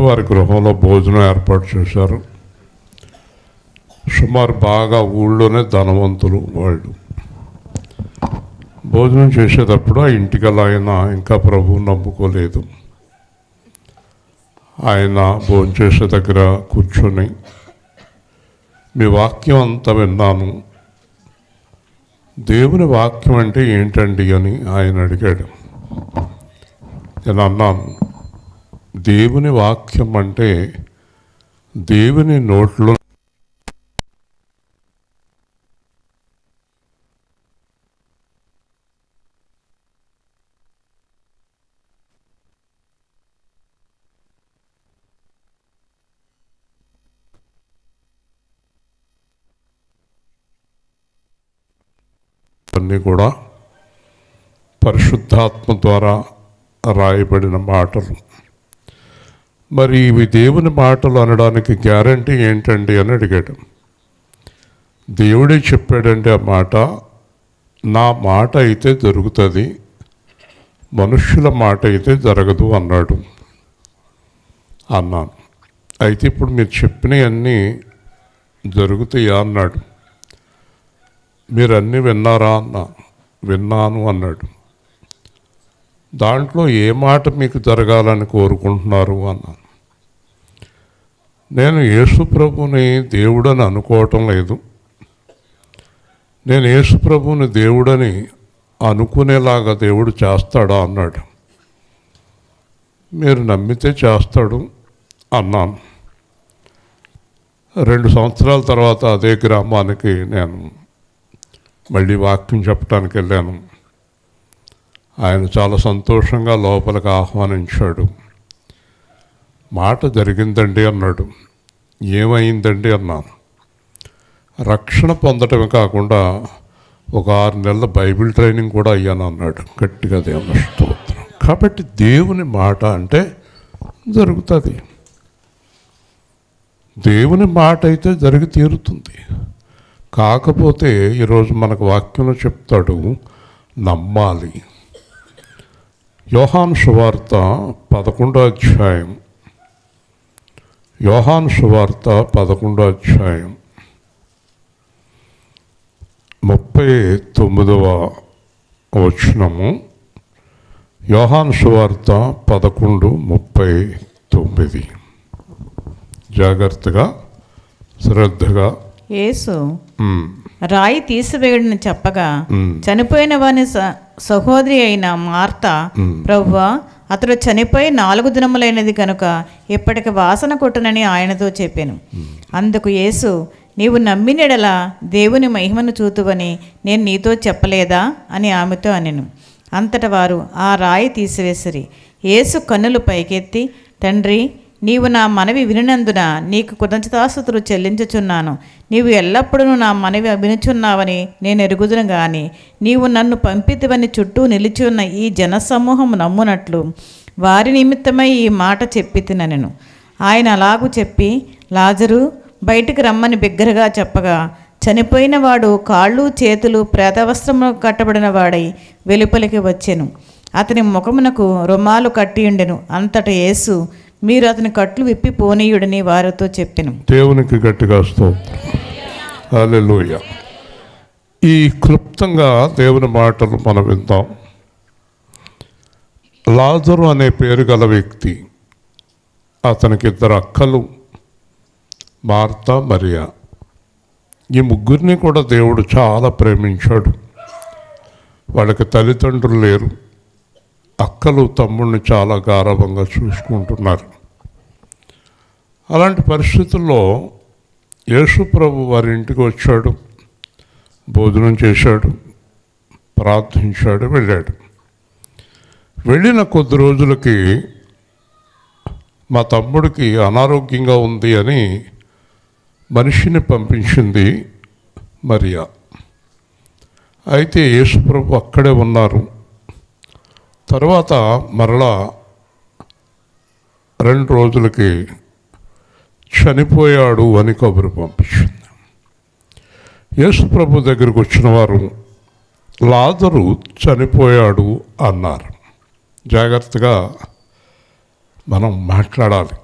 వారి గృహంలో భోజనం ఏర్పాటు చేశారు. సుమారు బాగా ఊళ్ళోనే ధనవంతులు వాళ్ళు. భోజనం చేసేటప్పుడు ఆ ఇంటికల్లా ఆయన ఇంకా ప్రభువు నమ్ముకోలేదు. ఆయన భోజనం చేసే దగ్గర కూర్చొని, మీ వాక్యం అంతా విన్నాను, దేవుని వాక్యం అంటే ఏంటండి అని ఆయన అడిగాడు. నేను అన్నాను, దేవుని వాక్యం అంటే దేవుని నోట్లో అన్నీ కూడా పరిశుద్ధాత్మ ద్వారా రాయబడిన మాటలు. మరి ఇవి దేవుని మాటలు అనడానికి గ్యారంటీ ఏంటండి అని అడిగాడు. దేవుడే చెప్పాడండి ఆ మాట, నా మాట అయితే జరుగుతుంది, మనుష్యుల మాట అయితే జరగదు అన్నాడు. అన్నాను, అయితే ఇప్పుడు మీరు చెప్పినవన్నీ జరుగుతాయా అన్నాడు. మీరు అన్నీ విన్నారా అన్నా. విన్నాను అన్నాడు. దాంట్లో ఏ మాట మీకు జరగాలని కోరుకుంటున్నారు అన్నాను. నేను యేసు ప్రభుని దేవుడని అనుకోవటం లేదు, నేను యేసు ప్రభుని దేవుడని అనుకునేలాగా దేవుడు చేస్తాడా అన్నాడు. మీరు నమ్మితే చేస్తాడు అన్నాను. 2 సంవత్సరాల తర్వాత అదే గ్రామానికి నేను మళ్ళీ వాక్యం చెప్పడానికి వెళ్ళాను. ఆయన చాలా సంతోషంగా లోపలికి ఆహ్వానించాడు. మాట జరిగిందండి అన్నాడు. ఏమైందండి అన్నాను. రక్షణ పొందటమే కాకుండా ఒక 6 నెలల బైబిల్ ట్రైనింగ్ కూడా అయ్యాను అన్నాడు. గట్టిగా దేవుని స్తోత్రం. కాబట్టి దేవుని మాట అంటే జరుగుతుంది. దేవుని మాట అయితే జరిగి తీరుతుంది. కాకపోతే ఈరోజు మనకు వాక్యంలో చెప్తాడు, నమ్మాలి. యోహాను సువార్త 11వ అధ్యాయం, యోహాను సువార్త 11వ అధ్యాయం 39వ వచనము. యోహాను సువార్త 11:39. జాగ్రత్తగా శ్రద్ధగా. యేసు రాయి తీసివేయడని చెప్పగా చనిపోయిన వాని సహోదరి అయిన మార్త, ప్రభువా, అతడు చనిపోయి 4 దినములైనది కనుక ఇప్పటికి వాసన కొట్టునని ఆయనతో చెప్పాను. అందుకు యేసు, నీవు నమ్మినెడల దేవుని మహిమను చూతువని నేను నీతో చెప్పలేదా అని ఆమెతో అనెను. అంతటా వారు ఆ రాయి తీసివేసిరి. యేసు కన్నులు పైకెత్తి, తండ్రి, నీవు నా మనవి వినినందున నీకు కృతజ్ఞతాస్తుతులు చెల్లించుచున్నాను. నీవు ఎల్లప్పుడూ నా మనవి వినుచున్నావని నేను ఎరుగుదును గాని నీవు నన్ను పంపితివని చుట్టూ నిలిచి ఉన్న ఈ జనసమూహం నమ్మునట్లు వారి నిమిత్తమై ఈ మాట చెప్పి తినెను. ఆయన అలాగూ చెప్పి, లాజరు బయటికి రమ్మని బిగ్గరగా చెప్పగా చనిపోయిన వాడు కాళ్ళు చేతులు ప్రేతవస్త్రము కట్టబడిన వాడై వెలుపలికి వచ్చెను. అతని ముఖమునకు రుమాలు కట్టియుండెను. అంతటా యేసు, మీరు అతని కట్లు విప్పి పోనీయుడని వారితో చెప్పెను. దేవునికి గట్టిగా స్తోత్రం. హల్లెలూయా. ఈ క్లుప్తంగా దేవుని మాటలు మనం విందాం. లాజరు అనే పేరు గల వ్యక్తి, అతనికి 2 అక్కలు, మార్తా, మరియా. ఈ ముగ్గురిని కూడా దేవుడు చాలా ప్రేమించాడు. వాళ్ళకి తల్లిదండ్రులు లేరు. అక్కలు తమ్ముడిని చాలా గారాబంగా చూసుకుంటున్నారు. అలాంటి పరిస్థితుల్లో యేసు ప్రభు వారి ఇంటికి వచ్చాడు, భోజనం చేశాడు, ప్రార్థించాడు, వెళ్ళాడు. వెళ్ళిన కొద్ది రోజులకి మా తమ్ముడికి అనారోగ్యంగా ఉంది అని మనిషిని పంపించింది మరియా. అయితే యేసు ప్రభు అక్కడే ఉన్నారు. తర్వాత మరలా 2 రోజులకి చనిపోయాడు అని కబురు పంపించింది. యేసు ప్రభు దగ్గరికి వచ్చిన వారు లాజరు చనిపోయాడు అన్నారు. జాగ్రత్తగా మనం మాట్లాడాలి.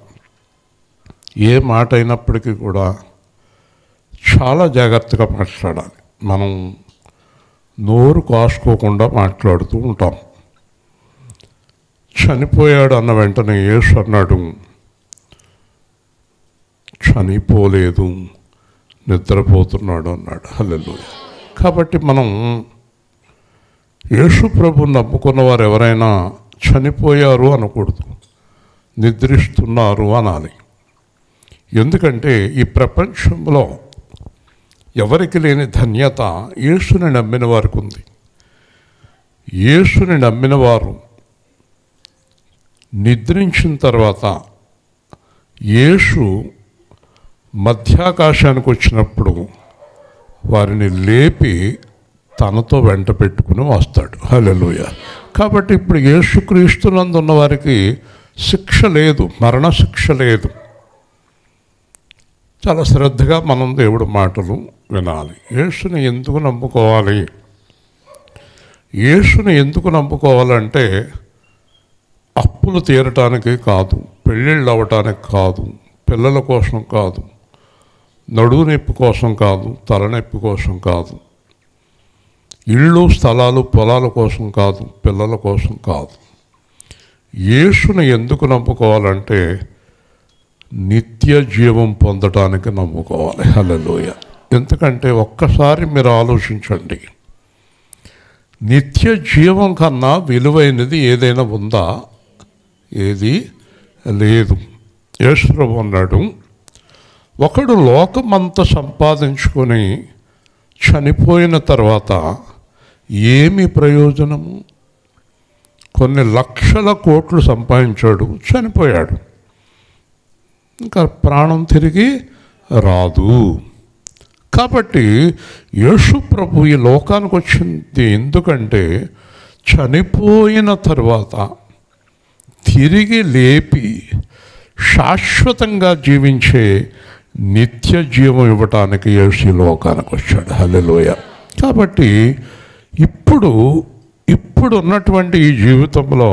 ఏ మాట అయినప్పటికీ కూడా చాలా జాగ్రత్తగా మాట్లాడాలి. మనం నోరు కాసుకోకుండా మాట్లాడుతూ ఉంటాం. చనిపోయాడు అన్న వెంటనే యేసు అన్నాడు, చనిపోలేదు, నిద్రపోతున్నాడు అన్నాడు. హల్లెలూయా. కాబట్టి మనం యేసు ప్రభువుని నమ్ముకున్న వారు ఎవరైనా చనిపోయారు అనకూడదు, నిద్రిస్తున్నారు అనాలి. ఎందుకంటే ఈ ప్రపంచంలో ఎవరికి లేని ధన్యత యేసుని నమ్మిన వారికి ఉంది. యేసుని నమ్మిన వారు నిద్రించిన తర్వాత యేసు మధ్యాకాశానికి వచ్చినప్పుడు వారిని లేపి తనతో వెంట పెట్టుకుని వస్తాడు. హల్లెలూయా. కాబట్టి ఇప్పుడు యేసుక్రీస్తునందు ఉన్న వారికి శిక్ష లేదు, మరణ శిక్ష లేదు. చాలా శ్రద్ధగా మనం దేవుడి మాటలు వినాలి. యేసుని ఎందుకు నమ్ముకోవాలి? యేసుని ఎందుకు నమ్ముకోవాలంటే అప్పులు తీరటానికి కాదు, పెళ్ళిళ్ళు అవ్వటానికి కాదు, పిల్లల కోసం కాదు, నడువు నొప్పి కోసం కాదు, తలనొప్పి కోసం కాదు, ఇళ్ళు స్థలాలు పొలాల కోసం కాదు, పిల్లల కోసం కాదు. యేసుని ఎందుకు నమ్ముకోవాలంటే నిత్య జీవం పొందటానికి నమ్ముకోవాలి. హల్లెలూయా. ఎందుకంటే ఒక్కసారి మీరు ఆలోచించండి, నిత్య జీవం కన్నా విలువైనది ఏదైనా ఉందా? ఏది లేదు. యేసు ప్రభువు అన్నాడు, ఒకడు లోకమంతా సంపాదించుకొని చనిపోయిన తర్వాత ఏమి ప్రయోజనము? కొన్ని లక్షల కోట్లు సంపాదించాడు, చనిపోయాడు, ఇంకా ప్రాణం తిరిగి రాదు. కాబట్టి యేసు ప్రభు ఈ లోకానికి వచ్చింది ఎందుకంటే చనిపోయిన తర్వాత తిరిగి లేపి శాశ్వతంగా జీవించే నిత్య జీవం ఇవ్వటానికి యేసు ఈ లోకానికి వచ్చాడు. హల్లెలూయా. కాబట్టి ఇప్పుడు ఉన్నటువంటి ఈ జీవితంలో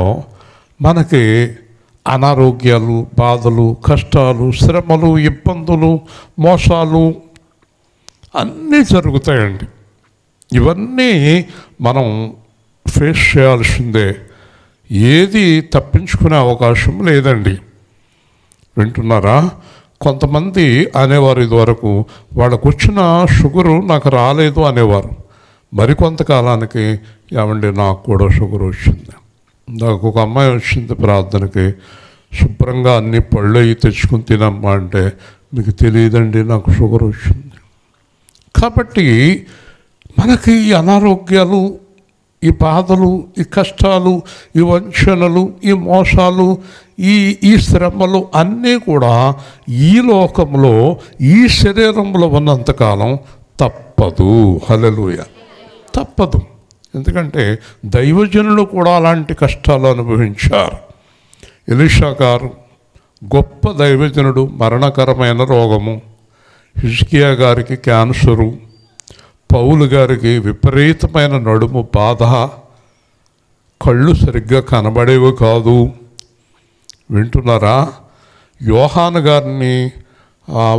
మనకి అనారోగ్యాలు, బాధలు, కష్టాలు, శ్రమలు, ఇబ్బందులు, మోసాలు అన్నీ జరుగుతాయండి. ఇవన్నీ మనం ఫేస్ చేయాల్సిందే. ఏది తప్పించుకునే అవకాశం లేదండి. వింటున్నారా? కొంతమంది అనేవారు ఇదివరకు వాళ్ళకు వచ్చిన షుగరు నాకు రాలేదు అనేవారు. మరికొంతకాలానికి ఏమండి నాకు కూడా షుగర్ వచ్చింది. నాకు ఒక అమ్మాయి వచ్చింది ప్రార్థనకి, శుభ్రంగా అన్ని పళ్ళు అవి తెచ్చుకుని తినమ్మా అంటే, మీకు తెలియదండి నాకు షుగర్ వచ్చింది. కాబట్టి మనకి ఈ అనారోగ్యాలు, ఈ బాధలు, ఈ కష్టాలు, ఈ వంచనలు, ఈ మోసాలు, ఈ శ్రమలు అన్నీ కూడా ఈ లోకంలో, ఈ శరీరంలో ఉన్నంతకాలం తప్పదు. హల్లెలూయా. తప్పదు. ఎందుకంటే దైవజనులు కూడా అలాంటి కష్టాలు అనుభవించారు. ఎలీషా గారు గొప్ప దైవజనుడు, మరణకరమైన రోగము. హిజ్కియా గారికి క్యాన్సరు. పౌలు గారికి విపరీతమైన నడుము బాధ, కళ్ళు సరిగ్గా కనబడేవి కాదు. వింటున్నారా? యోహాను గారిని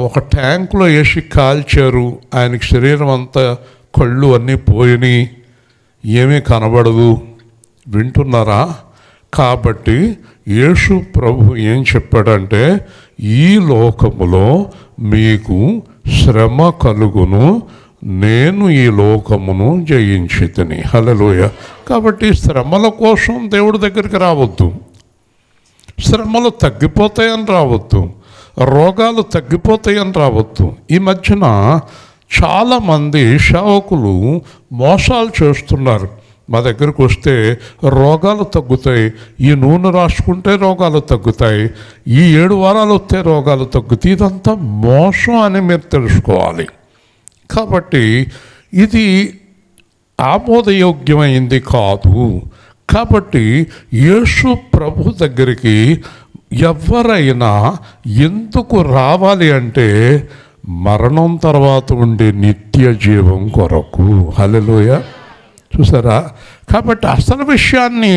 ఒక ట్యాంకులో వేసి కాల్చారు. ఆయనకి శరీరం అంతా కళ్ళు అన్నీ పోయినాయి, ఏమీ కనబడదు. వింటున్నారా? కాబట్టి యేసు ప్రభు ఏం చెప్పాడంటే, ఈ లోకములో మీకు శ్రమ కలుగును, నేను ఈ లోకమును జయించితిని. హల్లెలూయా. కాబట్టి శ్రమల కోసం దేవుడి దగ్గరికి రావద్దు, శ్రమలు తగ్గిపోతాయని రావద్దు, రోగాలు తగ్గిపోతాయని రావద్దు. ఈ మధ్యన చాలామంది సేవకులు మోసాలు చేస్తున్నారు. మా దగ్గరకు వస్తే రోగాలు తగ్గుతాయి, ఈ నూనె రాసుకుంటే రోగాలు తగ్గుతాయి, ఈ 7 వారాలు వస్తే రోగాలు తగ్గుతాయి. ఇదంతా మోసం అని మీరు తెలుసుకోవాలి. కాబట్టి ఇది ఆమోదయోగ్యమైంది కాదు. కాబట్టి యేసు ప్రభు దగ్గరికి ఎవరైనా ఎందుకు రావాలి అంటే మరణం తర్వాత ఉండే నిత్య జీవం కొరకు. హల్లెలూయా. చూసారా? కాబట్టి అసలు విషయాన్ని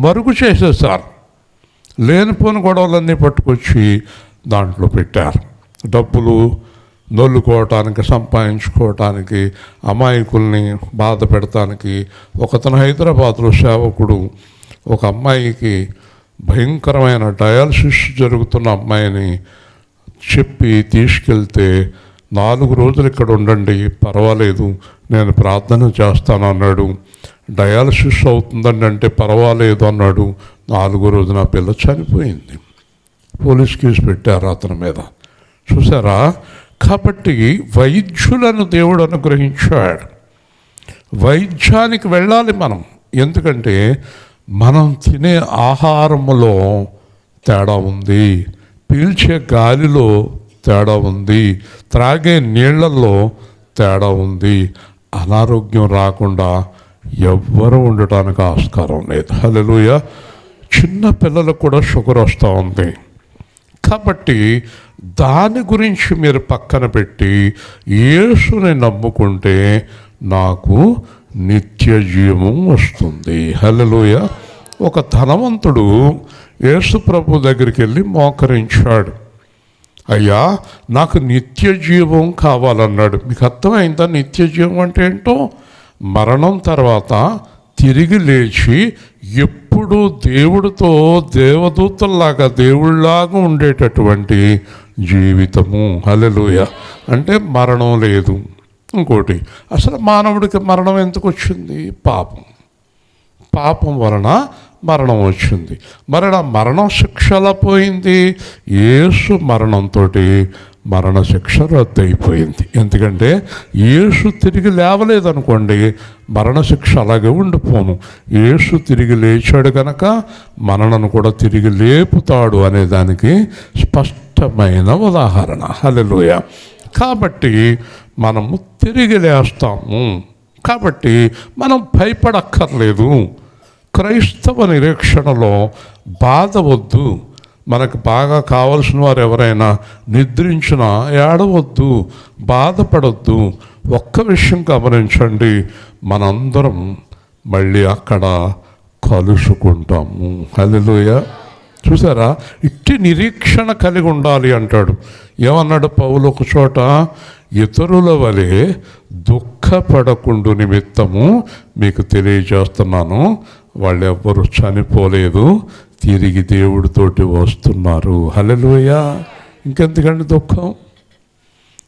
మరుగు చేసేసారు, లేనిపోని గొడవలన్నీ పట్టుకొచ్చి దాంట్లో పెట్టారు. డబ్బులు నొల్లుకోవటానికి, సంపాదించుకోవటానికి, అమాయకుల్ని బాధ పెడటానికి. ఒకతను హైదరాబాద్లో సేవకుడు ఒక అమ్మాయికి భయంకరమైన డయాలసిస్ జరుగుతున్న అమ్మాయిని చెప్పి తీసుకెళ్తే 4 రోజులు ఇక్కడ ఉండండి, పర్వాలేదు, నేను ప్రార్థన చేస్తాను అన్నాడు. డయాలసిస్ అవుతుందండి అంటే పర్వాలేదు అన్నాడు. 4వ రోజున ఆ పిల్ల చనిపోయింది. పోలీస్ కేసు పెట్టారు అతని మీద. చూసారా? కాబట్టి వైద్యులను దేవుడు అనుగ్రహించాడు. వైద్యానికి వెళ్ళాలి మనం. ఎందుకంటే మనం తినే ఆహారములో తేడా ఉంది, పీల్చే గాలిలో తేడా ఉంది, త్రాగే నీళ్లలో తేడా ఉంది. అనారోగ్యం రాకుండా ఎవ్వరూ ఉండటానికి ఆస్కారం లేదు. హల్లెలూయా. చిన్న పిల్లలకు కూడా షుగర్ వస్తూ ఉంది. కాబట్టి దాని గురించి మీరు పక్కన పెట్టి యేసుని నమ్ముకుంటే నాకు నిత్య జీవం వస్తుంది. హల్లెలూయా. ఒక ధనవంతుడు యేసు ప్రభు దగ్గరికి వెళ్ళి మోకరించాడు. అయ్యా, నాకు నిత్య జీవం కావాలన్నాడు. మీకు అర్థమైందా నిత్య జీవం అంటే ఏంటో? మరణం తర్వాత తిరిగి లేచి ఎప్పుడు దేవుడితో దేవదూతల్లాగా, దేవుళ్ళలాగా ఉండేటటువంటి జీవితము. హల్లెలూయా. అంటే మరణం లేదు. ఇంకోటి, అసలు మానవుడికి మరణం ఎందుకు వచ్చింది? పాపం వలన మరణం వచ్చింది. మరి ఆ మరణం శిక్ష ఎలా పోయింది? యేసు మరణంతో మరణ శిక్ష రద్దయిపోయింది. ఎందుకంటే యేసు తిరిగి లేవలేదనుకోండి, మరణశిక్ష అలాగే ఉండిపోను. యేసు తిరిగి లేచాడు కనుక మనలను కూడా తిరిగి లేపుతాడు అనే దానికి స్పష్టమైన ఉదాహరణ. హల్లెలూయా. కాబట్టి మనము తిరిగి లేస్తాము. కాబట్టి మనం భయపడక్కర్లేదు. క్రైస్తవ నిరీక్షణలో బాధ వద్దు. మనకు బాగా కావలసిన వారు ఎవరైనా నిద్రించినా ఏడవద్దు, బాధపడొద్దు. ఒక్క విషయం గమనించండి, మనందరం మళ్ళీ అక్కడ కలుసుకుంటాము. హల్లెలూయా. చూసారా? ఇట్టి నిరీక్షణ కలిగి ఉండాలి అంటాడు. ఏమన్నాడు పౌలు ఒక చోట? ఇతరుల వలె దుఃఖపడకుండు నిమిత్తము మీకు తెలియజేస్తున్నాను, వాళ్ళు ఎవ్వరూ చనిపోలేదు, తిరిగి దేవుడితోటి వస్తున్నారు. హల్లెలూయా. ఇంకెందుకండి దుఃఖం?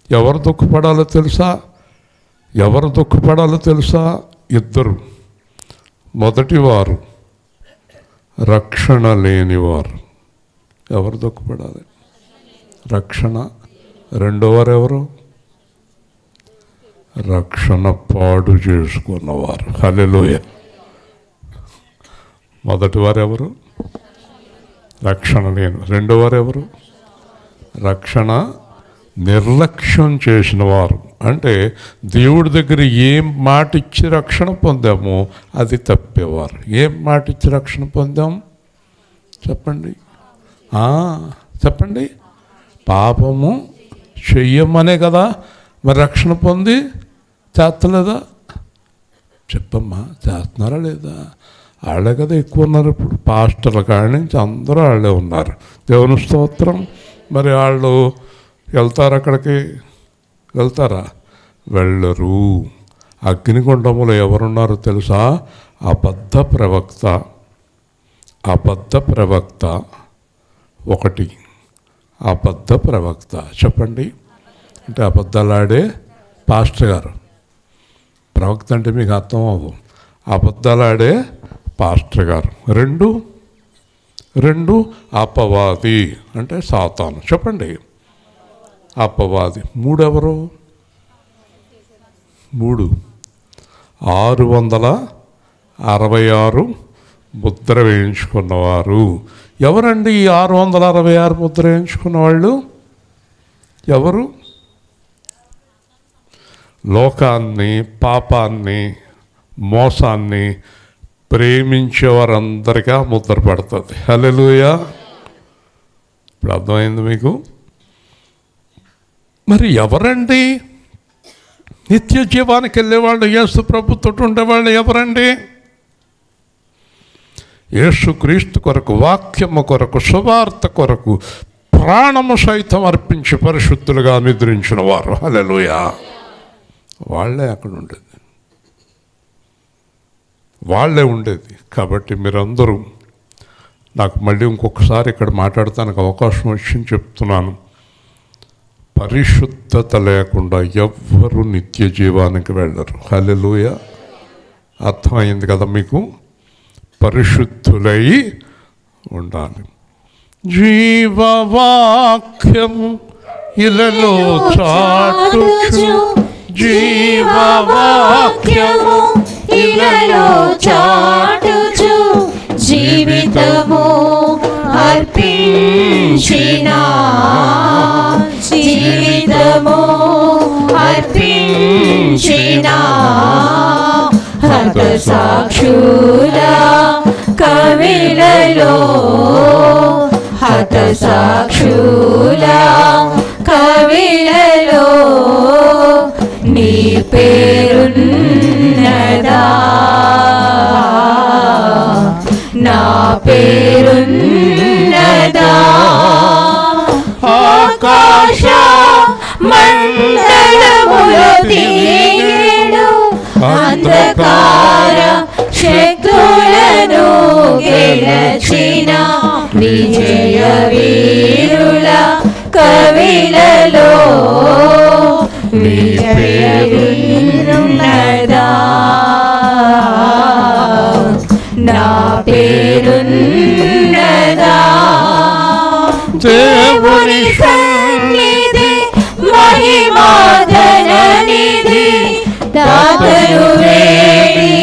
ఎవరు దుఃఖపడాలో తెలుసా? ఇద్దరు. మొదటివారు రక్షణ లేనివారు. ఎవరు దుఃఖపడాలి? రక్షణ. రెండోవారు ఎవరు? రక్షణ పాడు చేసుకున్నవారు. హల్లెలూయా. మొదటివారు ఎవరు? రక్షణ లేని. రెండోవారు ఎవరు? రక్షణ నిర్లక్ష్యం చేసిన వారు. అంటే దేవుడి దగ్గర ఏం మాట ఇచ్చి రక్షణ పొందామో అది తప్పేవారు. ఏం మాట ఇచ్చి రక్షణ పొందాం? చెప్పండి. పాపము చెయ్యమనే కదా మరి రక్షణ పొంది చేస్తలేదా? చెప్పమ్మా, చేస్తున్నారా లేదా? వాళ్ళే కదా ఎక్కువ ఉన్నారు ఇప్పుడు. పాస్టర్ల కాడి నుంచి అందరూ వాళ్ళే ఉన్నారు. దేవుని స్తోత్రం. మరి వాళ్ళు వెళ్తారు, అక్కడికి వెళ్తారా? వెళ్ళరు. అగ్నిగుండములో ఎవరున్నారో తెలుసా? అబద్ధ ప్రవక్త ఒకటి. అబద్ధ ప్రవక్త చెప్పండి. అంటే అబద్ధాలాడే పాస్టర్ గారు. ప్రవక్త అంటే మీకు అర్థం అవ్వదు. అబద్ధాలాడే పాస్టర్ గారు. రెండు అపవాది అంటే సాతాను. చెప్పండి. అపవాది. మూడెవరు? 666 ముద్ర వేయించుకున్నవారు. ఎవరండి ఈ 666 ముద్ర వేయించుకున్న వాళ్ళు? ఎవరు? లోకాన్ని, పాపాన్ని, మోసాన్ని ప్రేమించేవారందరికీ ఆ ముద్ర పడుతుంది. హల్లెలూయా. ఇప్పుడు అర్థమైంది మీకు? మరి ఎవరండి నిత్య జీవానికి వెళ్ళేవాళ్ళు? యేసు ప్రభుతో ఉండేవాళ్ళు ఎవరండి? యేసు క్రీస్తు కొరకు, వాక్యము కొరకు, సువార్త కొరకు ప్రాణము సైతం అర్పించి పరిశుద్ధులుగా నిద్రించిన వారు. హల్లెలూయా. వాళ్ళే అక్కడ ఉండేది, వాళ్ళే ఉండేది. కాబట్టి మీరందరూ, నాకు మళ్ళీ ఇంకొకసారి ఇక్కడ మాట్లాడటానికి అవకాశం వచ్చింది చెప్తున్నాను, పరిశుద్ధత లేకుండా ఎవ్వరూ నిత్య జీవానికి వెళ్ళరు. హల్లెలూయా. అర్థమైంది కదా మీకు? పరిశుద్ధులై ఉండాలి. జీవవాక్యము ఇలలో చాటుచు, జీవవాక్యము ఇలలో చాటుచు, జీవితము అర్పించిన, జీవితము అర్పించిన హత సాక్షుల కవిలలో, హత సాక్షుల కవిలలో నీ పేరున్నదా, నా పేరున్నదా. ఆకాశ మండలములో తీయడు అంధకార శక్తులను గెలచిన విజయ వీరుల కవిలలో నీ పేరున్నదా, నా పేరున్నదా. దేవుని సన్నిధి మహిమాధననిధి, దాతలు వేడి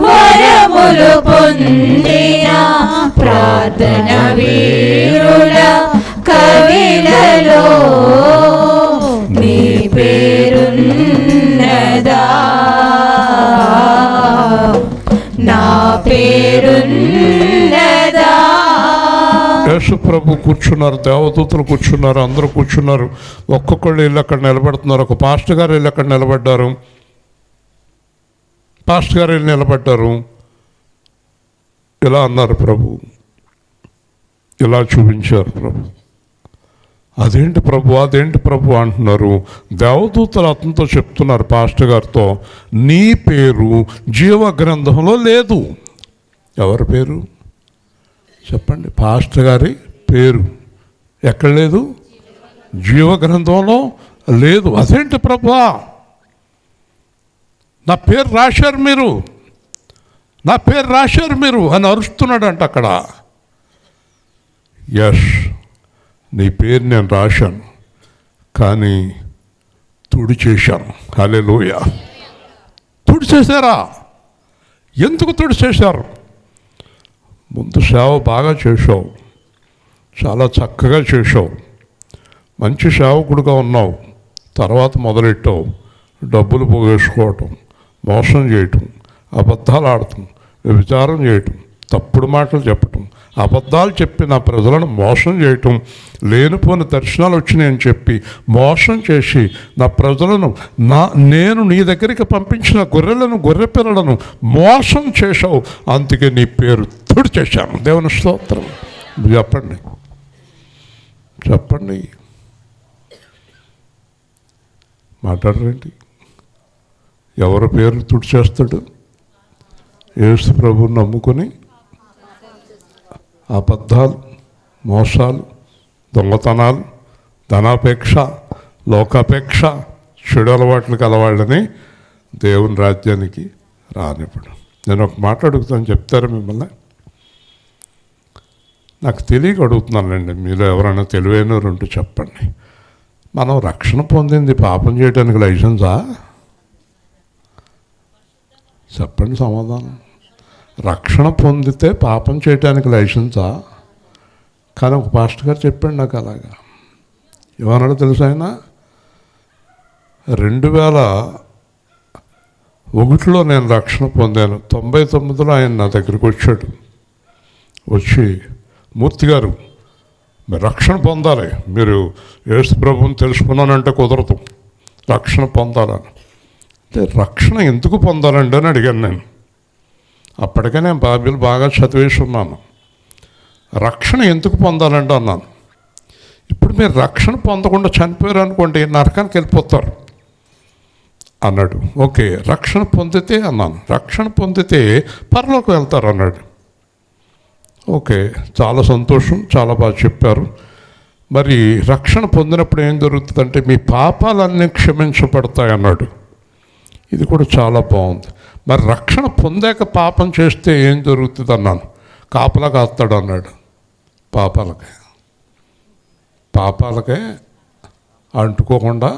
వరములు పొందిన ప్రార్థన వీరుల కవిలలో నీ పేరున్నదా, నా పేరున్నదా. యేసు ప్రభు కూర్చున్నారు, దేవదూతలు కూర్చున్నారు, అందరూ కూర్చున్నారు. ఒక్కొక్కళ్ళు వెళ్ళి అక్కడ నిలబడుతున్నారు. ఒక పాస్టర్ గారు వెళ్ళి అక్కడ నిలబడ్డారు. పాస్టర్ గారు వెళ్ళి నిలబడ్డారు. ఇలా అన్నారు ప్రభు, ఇలా చూపించారు ప్రభు. అదేంటి ప్రభు, అదేంటి ప్రభు అంటున్నారు. దేవదూతలు అతనితో చెప్తున్నారు, పాస్టర్ గారితో, నీ పేరు జీవ గ్రంథంలో లేదు. ఎవరి పేరు చెప్పండి? పాస్టర్ గారి పేరు ఎక్కడ లేదు? జీవ గ్రంథంలో లేదు. అదేంటి ప్రభువా, నా పేరు రాశారు మీరు, నా పేరు రాశారు మీరు అని అరుస్తున్నాడంట అక్కడ. యస్, నీ పేరు నేను రాశాను, కానీ తుడిచేశాను. హల్లెలూయా. తుడిచేశారా? ఎందుకు తుడిచేశారు? ముందు సేవ బాగా చేసావు, చాలా చక్కగా చేసావు, మంచి సేవకుడుగా ఉన్నావు. తర్వాత మొదలెట్టావు డబ్బులు పోగేసుకోవటం, మోసం చేయటం, అబద్ధాలు ఆడటం, వ్యభిచారం చేయటం, తప్పుడు మాటలు చెప్పటం, అబద్ధాలు చెప్పి నా ప్రజలను మోసం చేయటం, లేనిపోని దర్శనాలు వచ్చినాయని చెప్పి మోసం చేసి నా ప్రజలను, నేను నీ దగ్గరికి పంపించిన గొర్రెలను, గొర్రె పిల్లలను మోసం చేశావు. అందుకే నీ పేరు తుడి చేశాను. దేవుని స్తోత్రం. చెప్పండి, చెప్పండి, మాట్లాడరేంటి? ఎవరి పేరు తుడిచేస్తాడు? యేసు ప్రభువుని నమ్ముకొని అబద్ధాలు, మోసాలు, దొంగతనాలు, ధనాపేక్ష, లోకాపేక్ష, చెడు అలవాట్లు కలవాళ్ళని దేవుని రాజ్యానికి రానివ్వడం. నేను ఒక మాట అడుగుతాను, చెప్తారా మిమ్మల్ని? నాకు తెలియక అడుగుతున్నానండి, మీలో ఎవరైనా తెలివైన ఉంటూ చెప్పండి. మనం రక్షణ పొందింది పాపం చేయడానికి లైసెన్సా? చెప్పండి సమాధానం. రక్షణ పొందితే పాపం చేయడానికి లైసెన్సా? కానీ ఒక పాస్టర్ గారు చెప్పాడు నాకు అలాగా. ఏమన్నాడో తెలుసు ఆయన? 2001లో నేను రక్షణ పొందాను. 99లో ఆయన నా దగ్గరికి వచ్చాడు. వచ్చి, మూర్తి గారు మీరు రక్షణ పొందాలి, మీరు యేసు ప్రభువుని తెలుసుకున్నానంటే కుదరదు, రక్షణ పొందాలని. అంటే రక్షణ ఎందుకు పొందాలండి అని అడిగాను నేను. అప్పటికే నేను బైబిల్ బాగా చదివేసి ఉన్నాను. రక్షణ ఎందుకు పొందాలంటే అన్నాను. మీరు రక్షణ పొందకుండా చనిపోయారు అనుకోండి, నరకానికి వెళ్ళిపోతారు అన్నాడు. ఓకే, రక్షణ పొందితే అన్నాను, రక్షణ పొందితే పరలోకి వెళ్తారు అన్నాడు. ఓకే, చాలా సంతోషం, చాలా బాగా చెప్పారు. మరి రక్షణ పొందినప్పుడు ఏం జరుగుతుందంటే మీ పాపాలన్నీ క్షమించబడతాయి అన్నాడు. ఇది కూడా చాలా బాగుంది. మరి రక్షణ పొందాక పాపం చేస్తే ఏం జరుగుతుంది అన్నాను. కాపలా కాస్తాడు అన్నాడు. పాపాలకే అంటుకోకుండా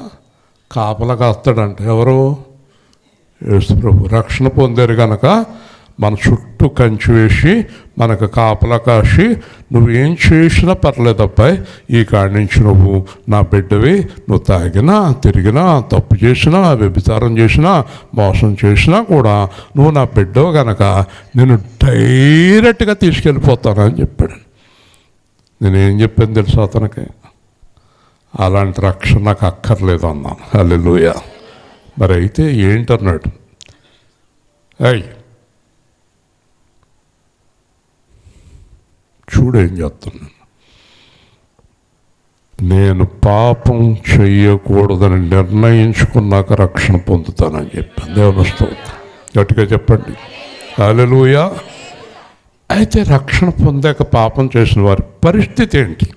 కాపలా కాస్తాడంట. ఎవరు? యేసు ప్రభు. రక్షణ పొందారు కనుక మన చుట్టూ కంచి వేసి మనకు కాపలా కాసి నువ్వేం చేసినా పర్లేదు అబ్బాయి, ఈ కాడి నుంచి నువ్వు నా బిడ్డవి, నువ్వు తాగినా తిరిగినా తప్పు చేసినా వ్యభిచారం చేసినా మోసం చేసినా కూడా నువ్వు నా బిడ్డవు కనుక నేను డైరెక్ట్గా తీసుకెళ్ళిపోతానని చెప్పాడు. నేనేం చెప్పాను తెలుసా అతనికి? అలాంటి రక్షణ నాకు అక్కర్లేదు అన్నాను. హల్లెలూయా. మరి అయితే ఏంటన్నాడు? చూడేం చేస్తున్నాను, నేను పాపం చెయ్యకూడదని నిర్ణయించుకున్నాక రక్షణ పొందుతానని చెప్పాను. దేవుని స్తోత్రం. గట్టిగా చెప్పండి హల్లెలూయా. అయితే రక్షణ పొందాక పాపం చేసిన వారి పరిస్థితి ఏంటి?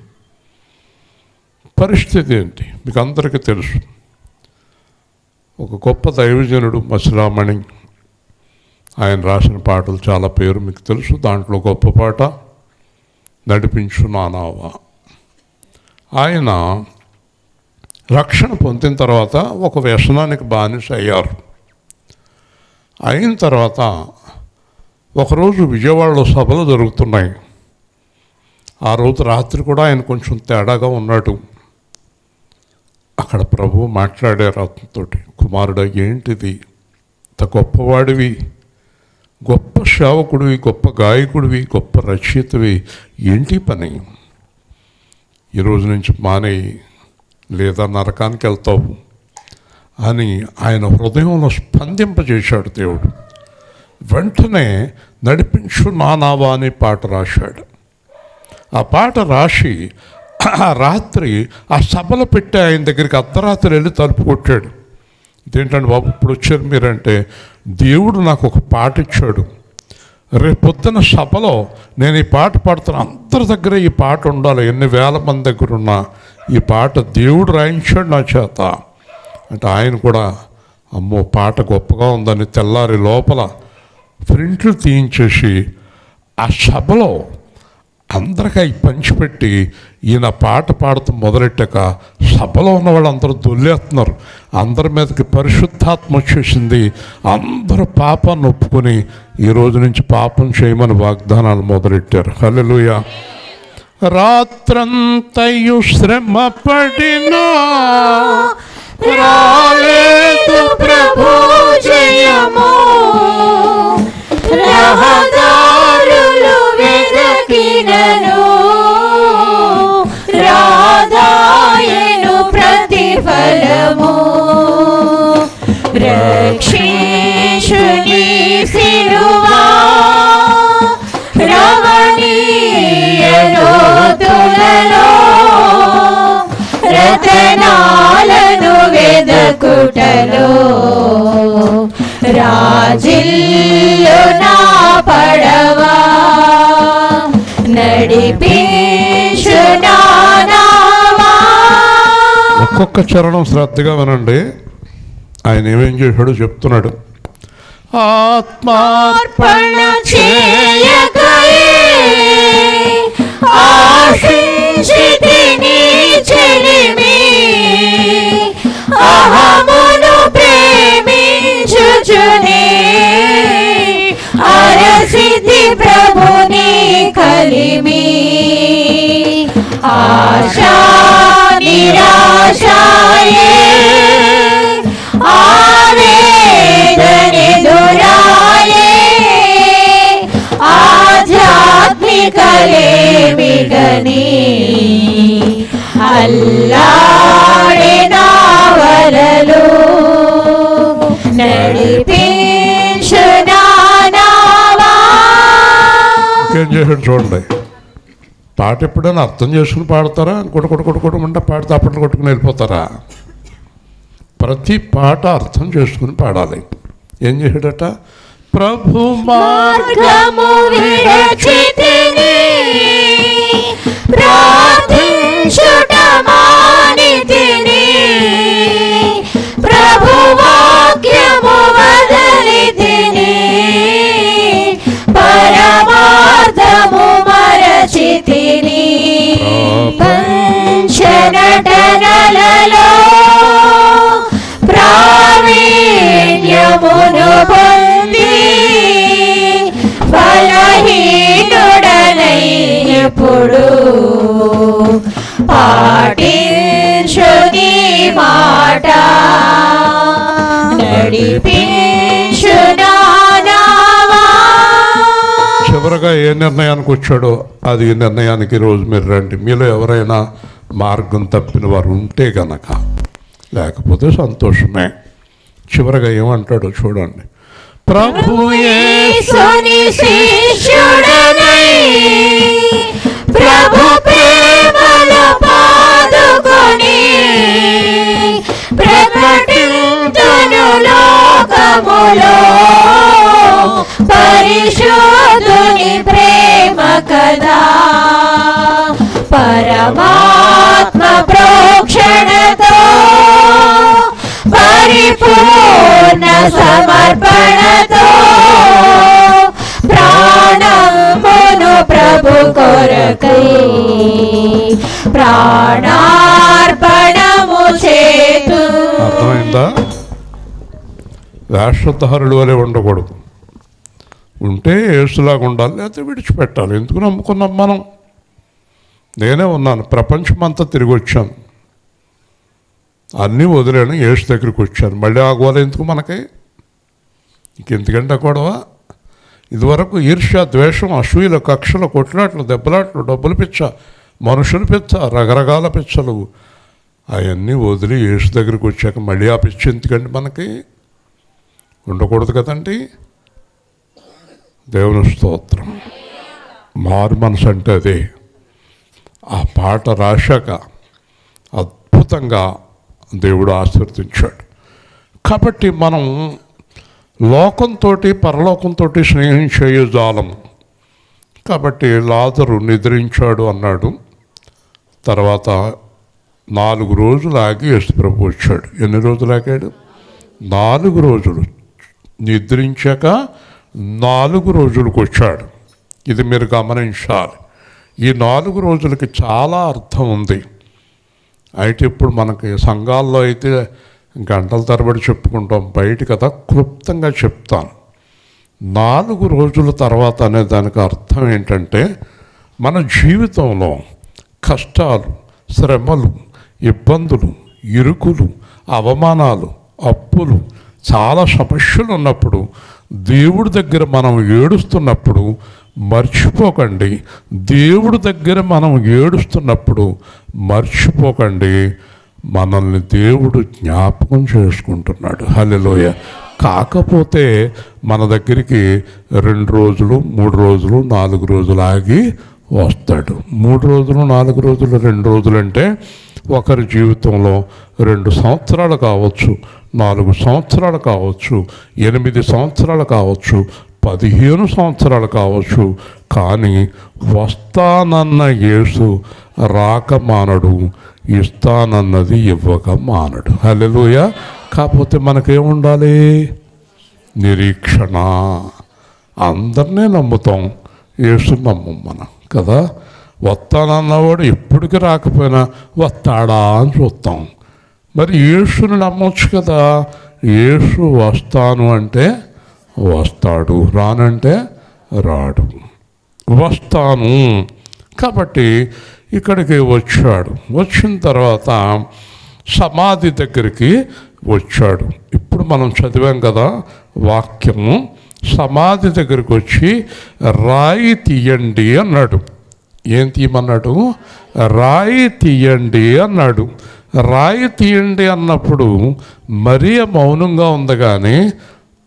మీకు అందరికీ తెలుసు. ఒక గొప్ప దైవజనుడు మసిరామణి, ఆయన రాసిన పాటలు చాలా పేరు మీకు తెలుసు. దాంట్లో గొప్ప పాట నడిపించు నానావా. ఆయన రక్షణ పొందిన తర్వాత ఒక వ్యసనానికి బానిస అయ్యారు. అయిన తర్వాత ఒకరోజు విజయవాడలో సభలు జరుగుతున్నాయి. ఆ రోజు రాత్రి కూడా ఆయన కొంచెం తేడాగా ఉన్నాడు. అక్కడ ప్రభువు మాట్లాడారు అతనితోటి, కుమారుడా ఏంటిది, ఇంత గొప్పవాడివి, గొప్ప సేవకుడివి, గొప్ప గాయకుడివి, గొప్ప రచయితవి, ఏంటి పని? ఈరోజు నుంచి మానేయి, లేదా నరకానికి వెళ్తావు అని ఆయన హృదయంలో స్పందింపజేశాడు దేవుడు. వెంటనే నడిపించు నానావా అనే పాట రాశాడు. ఆ పాట రాసి ఆ రాత్రి ఆ సభలో పెట్టి ఆయన దగ్గరికి అర్ధరాత్రి వెళ్ళి తలుపు కొట్టాడు. ఇదేంటండి బాబు ఇప్పుడు వచ్చారు మీరంటే, దేవుడు నాకు ఒక పాట ఇచ్చాడు, రేపొద్దున సభలో నేను ఈ పాట పాడుతాను, అందరి దగ్గర ఈ పాట ఉండాలి, ఎన్ని వేల మంది దగ్గర ఉన్నా ఈ పాట దేవుడు రాయించాడు నా చేత అంటే ఆయన కూడా అమ్మో పాట గొప్పగా ఉందని తెల్లారి లోపల ప్రింట్లు తీయించేసి ఆ సభలో అందరికీ అవి పంచిపెట్టి ఈయన పాట పాడుతూ మొదలెట్టాక సభలో ఉన్న వాళ్ళందరూ దొల్లేస్తున్నారు. అందరి మీదకి పరిశుద్ధాత్మ వచ్చేసింది. అందరూ పాపాన్ని ఒప్పుకొని ఈ రోజు నుంచి పాపం చేయమని వాగ్దానాలు మొదలెట్టారు. హల్లెలూయా. రాత్రంతయు శ్రమ పడినా రాలేదు ప్రభు జయము, రహదారులు వెదకినను రాదాయను ప్రతిఫలము, రక్షించుని సిలువా రమణీయ లోతులలో రతనాలను వెదకుటలో రాజిల్లు నా పడవా నడిపించు నా నావా. ఒక్కొక్క చరణం శ్రద్ధగా వినండి. ఆయన ఏమేం చేశాడో చెప్తున్నాడు. ఆత్మార్పణ చేయకయే ఆశించితిని చెలిమి, అహమును ప్రేమించుచునే అరసిద్ధి ప్రభుని కలిమి, ఆశా నిరాశాయే ఆవేదనెదురాయే ఆధ్యాత్మికలేమిగని అల్లాడే నావలలు నడిపించు నా నావా. ఏం చేశాడు చూడండి. పాట ఎప్పుడైనా అర్థం చేసుకుని పాడతారా? కొట్టుకుంటే పాడితే అప్పట్లో కొట్టుకుని వెళ్ళిపోతారా? ప్రతి పాట అర్థం చేసుకుని పాడాలి. ఏం చేశాడట? ప్రభు మార్గము విరచితిని, ప్రార్థించుట మానితిని, ప్రభు వాక్యము వదలితిని, పరమార్థము మరచితిని. పంచనటనలలో ప్రావీణ్యమును పొంది, ఫలహీనుడనై ఎప్పుడు పాటించు నీ మాట, నడిపించు నా నావా. చివరగా ఏ నిర్ణయానికి వచ్చాడో అది ఈ నిర్ణయానికి రోజు మీరు రండి. మీలో ఎవరైనా మార్గం తప్పిన వారు ఉంటే గనక, లేకపోతే సంతోషమే. చివరగా ఏమంటాడో చూడండి. ప్రభు యేసుని శిష్యుడనై, ప్రభు ప్రేమలో పాదుకొని, ప్రకటింతును లోకములో పరిశుద్ధుని ప్రేమ కదా. పరమాత్మ ప్రోక్షణతో పరిపూర్ణ సమర్పణతో ప్రాణమును ప్రభు కొరకై ప్రాణార్పణము చేతు. అర్థమైందా? వేషధారులు వలె ఉండకూడదు. ఉంటే యేసులాగా ఉండాలి, లేకపోతే విడిచిపెట్టాలి. ఎందుకు నమ్ముకున్నాం మనం? నేనే ఉన్నాను, ప్రపంచమంతా తిరిగి వచ్చాను, అన్నీ వదిలేను, యేసు దగ్గరికి వచ్చాను. మళ్ళీ ఆగవాలి ఎందుకు మనకి? ఇంకెందుకంటే గొడవ? ఇదివరకు ఈర్ష్య, ద్వేషం, అసూయల, కక్షలు, కొట్లాట్లు, దెబ్బలాట్లు, డబ్బులు పిచ్చ, మనుషులు పిచ్చ, రకరకాల పిచ్చలు, అవన్నీ వదిలి యేసు దగ్గరికి వచ్చాక మళ్ళీ ఆ పిచ్చ ఎందుకండి మనకి? ఉండకూడదు కదండి. దేవుని స్తోత్రం. మారు మనసు అంటే అదే. ఆ పాట రాశాక అద్భుతంగా దేవుడు ఆశీర్వదించాడు. కాబట్టి మనం లోకంతో పరలోకంతో స్నేహం చేయజాలము. కాబట్టి లాజరు నిద్రించాడు అన్నాడు. తర్వాత 4 రోజులు ఆగి యేసుప్రభు వచ్చాడు. ఎన్ని రోజులు ఆగాడు? 4 రోజులు. నిద్రించాక 4 రోజులకు వచ్చాడు. ఇది మీరు గమనించాలి. ఈ 4 రోజులకి చాలా అర్థం ఉంది. అయితే ఇప్పుడు మనకి సంఘాల్లో అయితే గంటల తరబడి చెప్పుకుంటాం, బయట కదా క్లుప్తంగా చెప్తాను. 4 రోజుల తర్వాత అనే దానికి అర్థం ఏంటంటే, మన జీవితంలో కష్టాలు, శ్రమలు, ఇబ్బందులు, ఇరుకులు, అవమానాలు, అప్పులు, చాలా సమస్యలు ఉన్నప్పుడు, దేవుడి దగ్గర మనం ఏడుస్తున్నప్పుడు మర్చిపోకండి. దేవుడి దగ్గర మనం ఏడుస్తున్నప్పుడు మర్చిపోకండి, మనల్ని దేవుడు జ్ఞాపకం చేసుకుంటున్నాడు. హల్లెలూయా. కాకపోతే మన దగ్గరికి 2 రోజులు, 3 రోజులు, 4 రోజులు ఆగి వస్తాడు. 3 రోజులు, 4 రోజులు, 2 రోజులు అంటే ఒకరి జీవితంలో 2 సంవత్సరాలు కావచ్చు, 4 సంవత్సరాలు కావచ్చు, 8 సంవత్సరాలు కావచ్చు, 15 సంవత్సరాలు కావచ్చు. కానీ వస్తానన్న యేసు రాక మానడు, ఇస్తానన్నది ఇవ్వక మానడు. హల్లెలూయా. కాకపోతే మనకేముండాలి? నిరీక్షణ. అందరినీ నమ్ముతాం, యేసు నమ్మం మనం కదా. వస్తానన్నవాడు ఎప్పటికీ రాకపోయినా వస్తాడా అని చూస్తాం. మరి యేసుని నమ్మొచ్చు కదా. యేసు వస్తాను అంటే వస్తాడు, రానంటే రాడు. వస్తాను కాబట్టి ఇక్కడికి వచ్చాడు. వచ్చిన తర్వాత సమాధి దగ్గరికి వచ్చాడు. ఇప్పుడు మనం చదివాం కదా వాక్యము. సమాధి దగ్గరికి వచ్చి రాయి తీయండి అన్నాడు. ఏం తీయమన్నాడు? రాయి తీయండి అన్నాడు. రాయి తీయండి అన్నప్పుడు మరియ మౌనంగా ఉంది. కానీ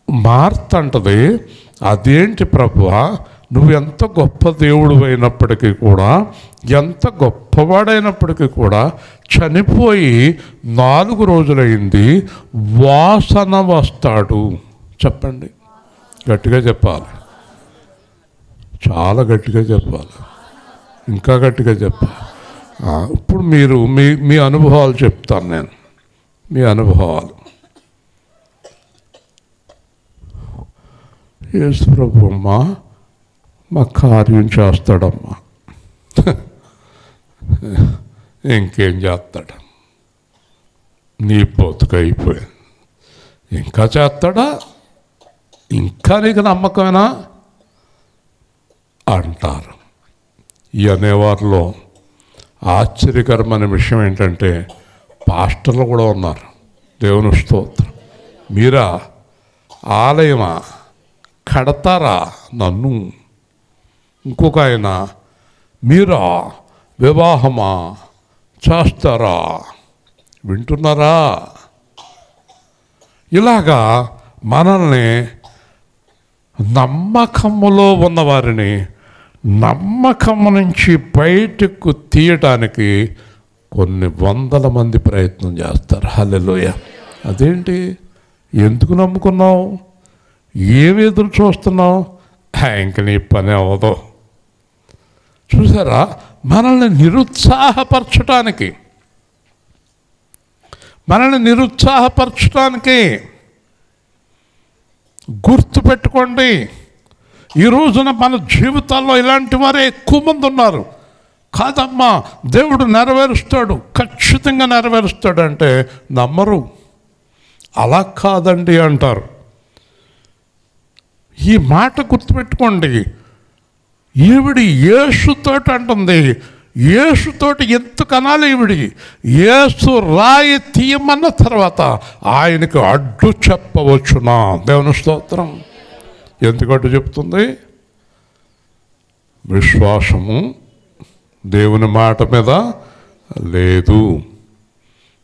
మార్త అంటది, అదేంటి ప్రభువా, నువ్వు ఎంత గొప్ప దేవుడు అయినప్పటికీ కూడా, ఎంత గొప్పవాడైనప్పటికీ కూడా చనిపోయి 4 రోజులైంది, వాసన వస్తాడు. చెప్పండి, గట్టిగా చెప్పాలి, చాలా గట్టిగా చెప్పాలి, ఇంకా గట్టిగా చెప్పాలి. ఇప్పుడు మీరు మీ అనుభవాలు చెప్తాను నేను, మీ అనుభవాలు. యేసు ప్రభు అమ్మా మా కార్యం చేస్తాడమ్మా. ఇంకేం చేస్తాడు, నీ బతుకు అయిపోయింది, ఇంకా చేస్తాడా, ఇంకా నీకు నమ్మకమేనా అంటారు. ఈ అనేవారిలో ఆశ్చర్యకరమైన విషయం ఏంటంటే పాస్టర్లు కూడా ఉన్నారు. దేవుని స్తోత్రం. మీరా ఆలయమా కడతారా నన్ను? ఇంకొక ఆయన మీరా వివాహమా చేస్తారా? వింటున్నారా? ఇలాగా మనల్ని, నమ్మకములో ఉన్నవారిని నమ్మకము నుంచి బయటకు తీయటానికి కొన్ని వందల మంది ప్రయత్నం చేస్తారు. హల్లెలూయా. అదేంటి, ఎందుకు నమ్ముకున్నావు, ఏమి ఎదురు చూస్తున్నావు, ఇంక నీ పని అవ్వదు. చూసారా, మనల్ని నిరుత్సాహపరచడానికి గుర్తుపెట్టుకోండి. ఈ రోజున మన జీవితాల్లో ఇలాంటి వారే ఎక్కువ మంది ఉన్నారు. కాదమ్మా, దేవుడు నెరవేరుస్తాడు, ఖచ్చితంగా నెరవేరుస్తాడు అంటే నమ్మరు. అలా కాదండి అంటారు. ఈ మాట గుర్తుపెట్టుకోండి. ఈవిడి యేసుతోటి అంటుంది, యేసుతోటి ఎందుకు అనాలి? ఈవిడి యేసు రాయి తీయమన్న తర్వాత ఆయనకు అడ్డు చెప్పవచ్చునా? దేవుని స్తోత్రం. ఎందుకంటే చెప్తుంది, విశ్వాసము దేవుని మాట మీద లేదు,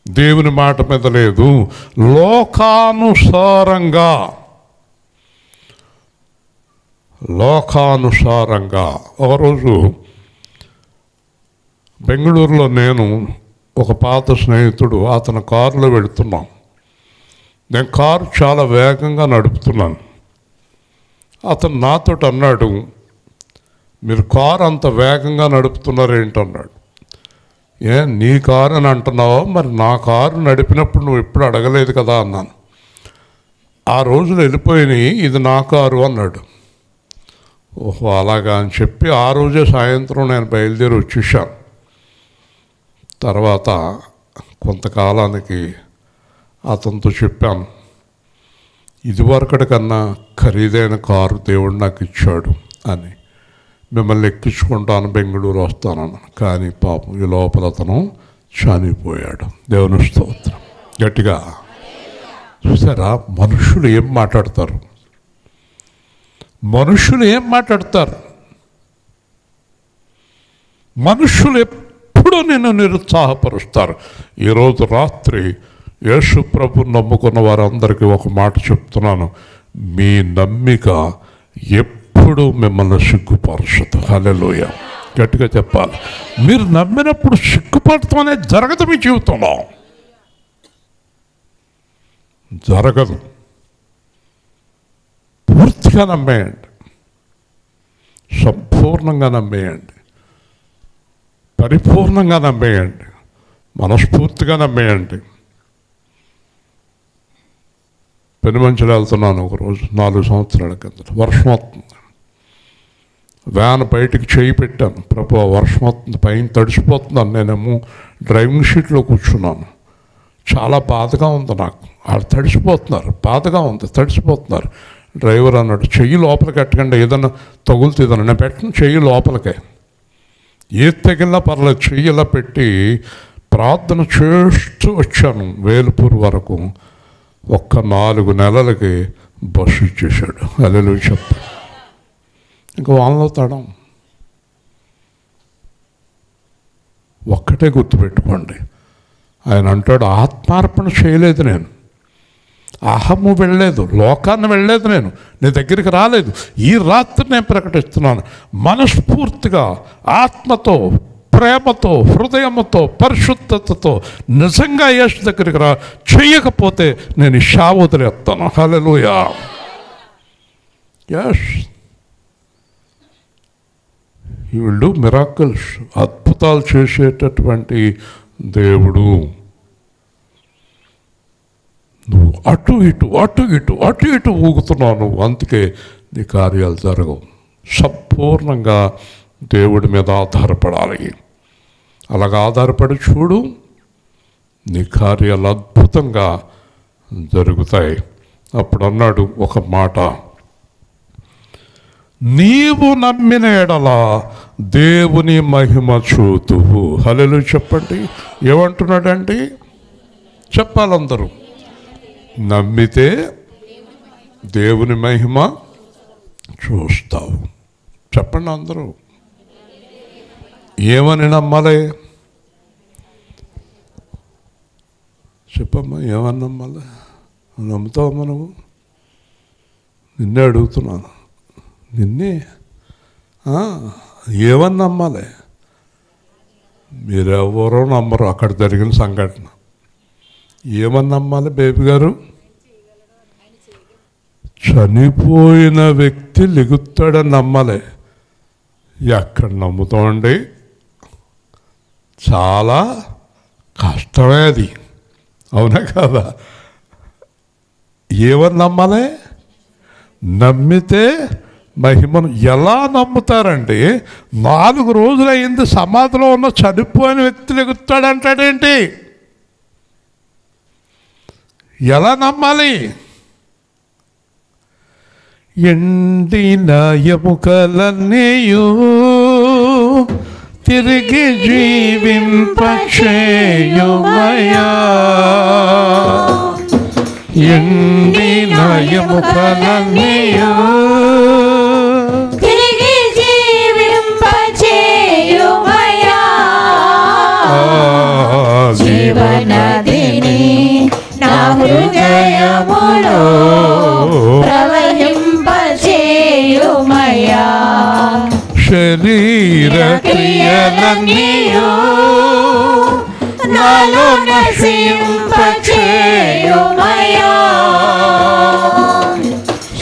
దేవుని మాట మీద లేదు. లోకానుసారంగా ఒకరోజు బెంగళూరులో నేను, ఒక పాత స్నేహితుడు, అతని కారులో వెళుతున్నాం. నేను కారు చాలా వేగంగా నడుపుతున్నాను. అతను నాతో అన్నాడు, మీరు కారు అంత వేగంగా నడుపుతున్నారు ఏంటన్నాడు. నీ కారు అని అంటున్నావా? మరి నా కారు నడిపినప్పుడు నువ్వు ఎప్పుడు అడగలేదు కదా అన్నాను. ఆ రోజులు వెళ్ళిపోయినాయి, ఇది నా కారు అన్నాడు. ఓహో అలాగా అని చెప్పి ఆ రోజే సాయంత్రం నేను బయలుదేరి వచ్చేసాను. తర్వాత కొంతకాలానికి అతనితో చెప్పాను, ఇదివరకటి కన్నా ఖరీదైన కారు దేవుడు నాకు ఇచ్చాడు అని, మిమ్మల్ని ఎక్కించుకుంటాను, బెంగళూరు వస్తానన్నాను. కానీ పాపం ఈ లోపల అతను చనిపోయాడు. దేవుని స్తోత్రం. గట్టిగా చూసారా, మనుషులు ఏం మాట్లాడతారు, మనుషులు ఎప్పుడూ నిన్ను నిరుత్సాహపరుస్తారు. ఈరోజు రాత్రి యేసు ప్రభు నమ్ముకున్న వారందరికీ ఒక మాట చెప్తున్నాను, మీ నమ్మిక ఎప్పుడు మిమ్మల్ని సిగ్గుపరచదు. హల్లెలూయా. గట్టిగా చెప్పాలి. మీరు నమ్మినప్పుడు సిగ్గుపడటం అనేది జరగదు మీ జీవితంలో, జరగదు. పూర్తిగా నమ్మేయండి, సంపూర్ణంగా నమ్మేయండి, పరిపూర్ణంగా నమ్మేయండి, మనస్ఫూర్తిగా నమ్మేయండి. పెనుమంచులు వెళ్తున్నాను ఒకరోజు 4 సంవత్సరాల కిందట. వర్షం వస్తుంది, వ్యాన్ బయటికి చేయి పెట్టాను, ప్రభు వర్షం వస్తుంది, పైన తడిసిపోతున్నాను. నేనేమో డ్రైవింగ్ సీట్లో కూర్చున్నాను. చాలా బాధగా ఉంది నాకు, వాళ్ళు తడిసిపోతున్నారు, బాధగా ఉంది, తడిసిపోతున్నారు. డ్రైవర్ అన్నాడు, చెయ్యి లోపలికి పెట్టకండి, ఏదన్నా తగులుతుందని. నేను పెట్టిన చెయ్యి లోపలికే, ఏది తగిలినా పర్లేదు, చెయ్యి ఇలా పెట్టి ప్రార్థన చేస్తూ వచ్చాను వేలుపూర్ వరకు. ఒక్క 4 నెలలకి బస్సు ఇచ్చేశాడు. హల్లెలూయా చెప్పు. ఇంకా వానలో తడం. ఒక్కటే గుర్తుపెట్టుకోండి, ఆయన అంటాడు, ఆత్మార్పణ చేయలేదు నేను, అహము వెళ్ళలేదు, లోకాన్ని వెళ్ళలేదు, నేను నీ దగ్గరికి రాలేదు. ఈ రాత్రి నేను ప్రకటిస్తున్నాను, మనస్ఫూర్తిగా ఆత్మతో, ప్రేమతో, హృదయముతో, పరిశుద్ధతతో నిజంగా యేసు దగ్గరికి రా. చెయ్యకపోతే నేను ఈ షా వదిలేస్తాను. Hallelujah. Yes, he will do miracles. అద్భుతాలు చేసేటటువంటి దేవుడు. నువ్వు అటు ఇటు అటు ఇటు అటు ఇటు ఊగుతున్నావు నువ్వు, అందుకే నీ కార్యాలు జరగవు. సంపూర్ణంగా దేవుడి మీద ఆధారపడాలి. అలాగ ఆధారపడి చూడు, నీ కార్యాలు అద్భుతంగా జరుగుతాయి. అప్పుడు అన్నాడు ఒక మాట, నీవు నమ్మిన ఎడల దేవుని మహిమ చూతువు. హల్లెలూయా చెప్పండి. ఏమంటున్నాడండి? చెప్పాలందరూ. నమ్మితే దేవుని మహిమ చూస్తావు. చెప్పండి అందరూ. ఏమని నమ్మాలి? చెప్పమ్మా, ఏమని నమ్మాలి? నమ్ముతావమ్మా నువ్వు? నిన్నే అడుగుతున్నాను, నిన్నే. ఏమని నమ్మాలి? మీరెవరో నమ్మరు అక్కడ జరిగిన సంఘటన. ఏమని నమ్మాలి బేబీ గారు? చనిపోయిన వ్యక్తి లెగుతాడని నమ్మాలి. ఎక్కడ నమ్ముతామండి? చాలా కష్టమే అది, అవునా కాదా? ఏమని నమ్మాలి? నమ్మితే మహిమను. ఎలా నమ్ముతారండి? 4 రోజులు అయింది, సమాధిలో ఉన్న చనిపోయిన వ్యక్తి లెగుతాడంటాడేంటి? ఎలా నమ్మాలి? ఎండిన ఎముకలన్నీయు తిరిగి జీవింపచేయుమయా. ఎండిన ఎముకలన్నీయు తిరిగి జీవింపచేయుమయా. జీవనదిని నా హృదయములో ప్రవహింపచేయుమయా. శరీర క్రియలన్నీయు నాలో నశింపచేయుమయా.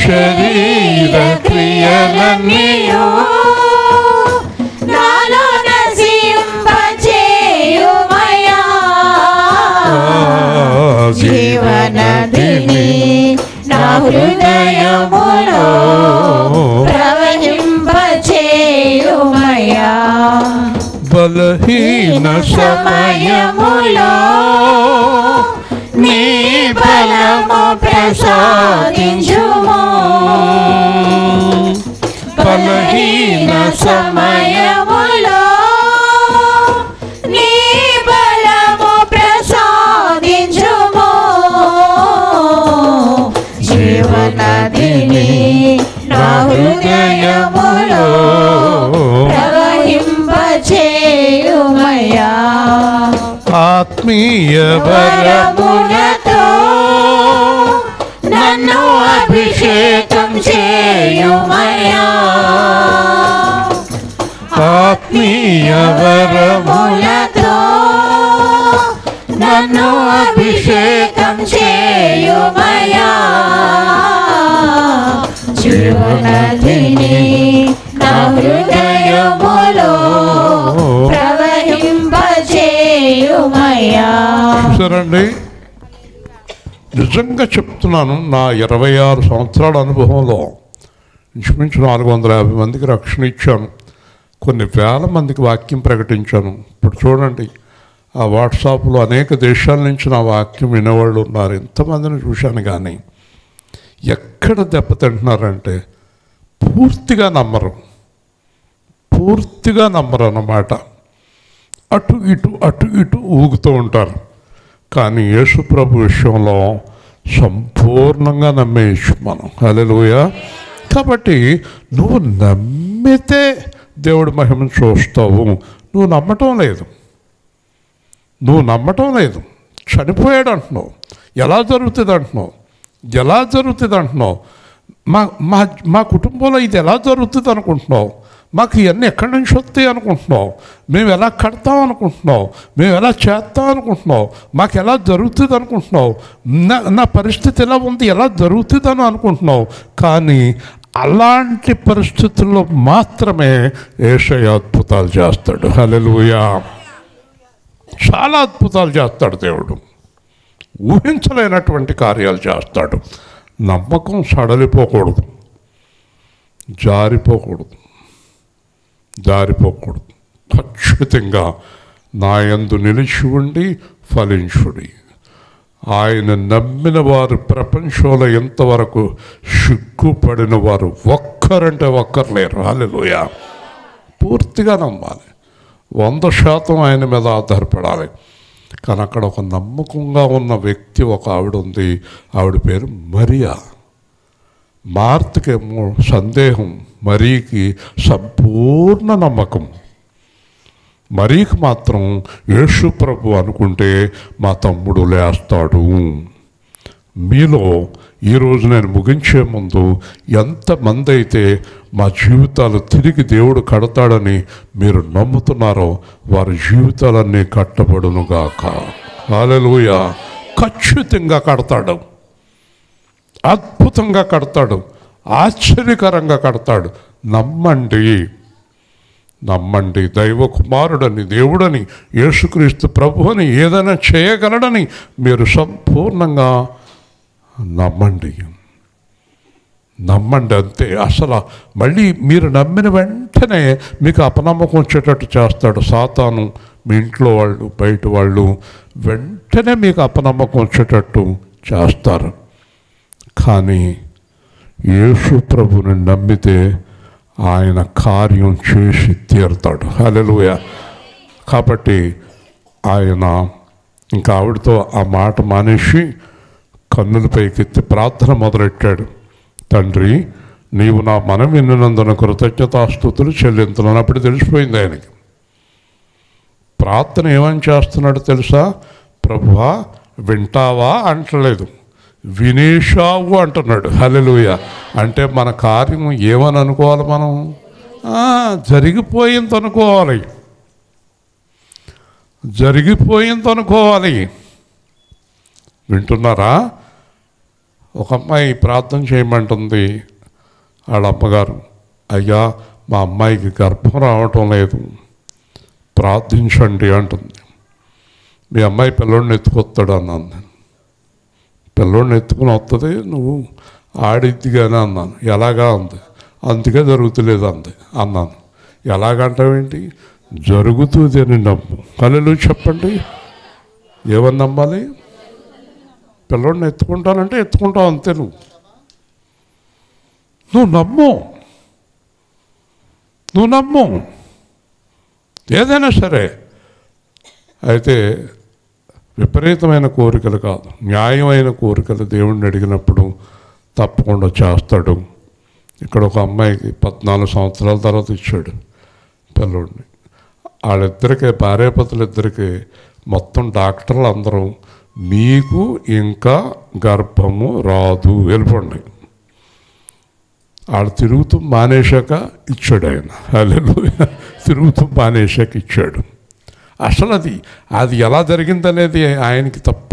శరీర క్రియలన్నీయు నాలో నశింపచేయుమయా. జీవనదిని నా హృదయములో ప్రవహింపచేయుమయా. బలహీన సమయములో నీ బలము ప్రసాదించుము. బలహీన సమయములో నీ బలము ప్రసాదించుము. జీవనదిని నా హృదయములో ప్రవహింపచేయుమయా. ఆత్మీయ వరములతో నన్ను అభిషేకం చేయుమయా. ఆత్మీయ వరములతో నన్ను అభిషేకం చేయుమయా. జీవనదిని నా హృదయములో ప్రవహింపచేయుమయా. చూసారండి, నిజంగా చెప్తున్నాను, నా 26 సంవత్సరాల అనుభవంలో ఇంచుమించు 450 మందికి రక్షణ ఇచ్చాను. కొన్ని వేల మందికి వాక్యం ప్రకటించాను. ఇప్పుడు చూడండి, ఆ వాట్సాప్లో అనేక దేశాల నుంచి నా వాక్యం వినేవాళ్ళు ఉన్నారు. ఎంతమందిని చూశాను, కానీ ఎక్కడ దెబ్బతింటున్నారంటే పూర్తిగా నమ్మరు అన్నమాట. అటు ఇటు ఊగుతూ ఉంటారు. కానీ యేసు ప్రభు విషయంలో సంపూర్ణంగా నమ్మేయచ్చు మనం. హల్లెలూయా. కాబట్టి నువ్వు నమ్మితే దేవుడి మహిమను చూస్తావు. నువ్వు నమ్మటం లేదు. చనిపోయాడు అంటున్నావు. ఎలా జరుగుతుంది అంటున్నావు? ఎలా జరుగుతుంది అంటున్నావు? మా మా మా కుటుంబంలో ఇది ఎలా జరుగుతుంది అనుకుంటున్నావు? మాకు ఇవన్నీ ఎక్కడి నుంచి వస్తాయి అనుకుంటున్నావు? మేము ఎలా కడతాం అనుకుంటున్నావు? మేము ఎలా చేస్తాం అనుకుంటున్నావు? మాకు ఎలా జరుగుతుంది అనుకుంటున్నావు? నా పరిస్థితి ఎలా ఉంది, ఎలా జరుగుతుందని అనుకుంటున్నావు. కానీ అలాంటి పరిస్థితుల్లో మాత్రమే యేసయ్య అద్భుతాలు చేస్తాడు. హల్లెలూయా. చాలా అద్భుతాలు చేస్తాడు దేవుడు. ఊహించలేనటువంటి కార్యాలు చేస్తాడు. నమ్మకం సడలిపోకూడదు, జారిపోకూడదు. ఖచ్చితంగా నా యందు నిలిచి ఉండి ఫలించుడి. ఆయన నమ్మిన వారు ప్రపంచంలో ఎంతవరకు సిగ్గుపడిన వారు ఒక్కరంటే ఒక్కరు లేరు. హల్లెలూయా. పూర్తిగా నమ్మాలి, 100% ఆయన మీద ఆధారపడాలి. కానీ అక్కడ ఒక నమ్మకంగా ఉన్న వ్యక్తి ఒక ఆవిడ ఉంది. ఆవిడ పేరు మరియా. మార్తకేమో సందేహం, మరీకి సంపూర్ణ నమ్మకం. మరీకి మాత్రం యేసు ప్రభు అనుకుంటే మా తమ్ముడు లేస్తాడు. మీలో ఈరోజు నేను ముగించే ముందు ఎంతమంది అయితే మా జీవితాలు తిరిగి దేవుడు కడతాడని మీరు నమ్ముతున్నారో వారి జీవితాలన్నీ కట్టబడునుగాక. హల్లెలూయా. ఖచ్చితంగా కడతాడు, అద్భుతంగా కడతాడు, ఆశ్చర్యకరంగా కడతాడు. నమ్మండి. దైవ కుమారుడని, దేవుడని, యేసుక్రీస్తు ప్రభు అని, ఏదైనా చేయగలడని మీరు సంపూర్ణంగా నమ్మండి అంతే. అసలు మళ్ళీ మీరు నమ్మిన వెంటనే మీకు అపనమ్మకం వచ్చేటట్టు చేస్తాడు సాతాను. మీ ఇంట్లో వాళ్ళు, బయట వాళ్ళు వెంటనే మీకు అపనమ్మకం వచ్చేటట్టు చేస్తారు. కానీ యేసు ప్రభుని నమ్మితే ఆయన కార్యం చేసి తీరుతాడు. హల్లెలూయా. కాబట్టి ఆయన ఇంకా ఆవిడతో ఆ మాట మానేసి కన్నుల పైకెత్తి ప్రార్థన మొదలెట్టాడు. తండ్రి, నీవు నా మనం విన్నందున కృతజ్ఞతాస్తుతులు చెల్లించున్నాను. అప్పుడు తెలిసిపోయింది ఆయనకి. ప్రార్థన ఏమని చేస్తున్నాడు తెలుసా? ప్రభువా వింటావా అంటలేదు, వినేశావు అంటున్నాడు. హల్లెలూయా. అంటే మన కార్యం ఏమని అనుకోవాలి? మనం జరిగిపోయింది అనుకోవాలి. వింటున్నారా? ఒక అమ్మాయి ప్రార్థన చేయమంటుంది. వాళ్ళ అమ్మగారు, అయ్యా మా అమ్మాయికి గర్భం రావటం లేదు, ప్రార్థించండి అంటుంది. మీ అమ్మాయి పిల్లోడిని ఎత్తుకొస్తాడు అన్నాను నేను. పిల్లోడిని ఎత్తుకుని వస్తుంది, నువ్వు ఆడిద్దిగానే అన్నాను. ఎలాగా అంది. అందుకే జరుగుతులేదు అంది అన్నాను. ఎలాగంటావేంటి? జరుగుతుంది అని నమ్ము. హల్లెలూయా చెప్పండి. ఏమని నమ్మాలి? పిల్లోడిని ఎత్తుకుంటానంటే ఎత్తుకుంటావు అంతే. నువ్వు నమ్ము ఏదైనా సరే. అయితే విపరీతమైన కోరికలు కాదు, న్యాయమైన కోరికలు దేవుణ్ణి అడిగినప్పుడు తప్పకుండా చేస్తాడు. ఇక్కడ ఒక అమ్మాయికి 14 సంవత్సరాల తర్వాత ఇచ్చాడు పిల్లోడిని. వాళ్ళిద్దరికీ, భార్యాభర్తలిద్దరికీ మొత్తం డాక్టర్లు అందరూ మీకు ఇంకా గర్భము రాదు, వెళ్ళిపోండి. వాళ్ళు తిరుగుతూ మానేశాక ఇచ్చాడు ఆయన. హల్లెలూయా. తిరుగుతూ మానేశాక ఇచ్చాడు. అసలు అది ఎలా జరిగిందనేది ఆయనకి తప్ప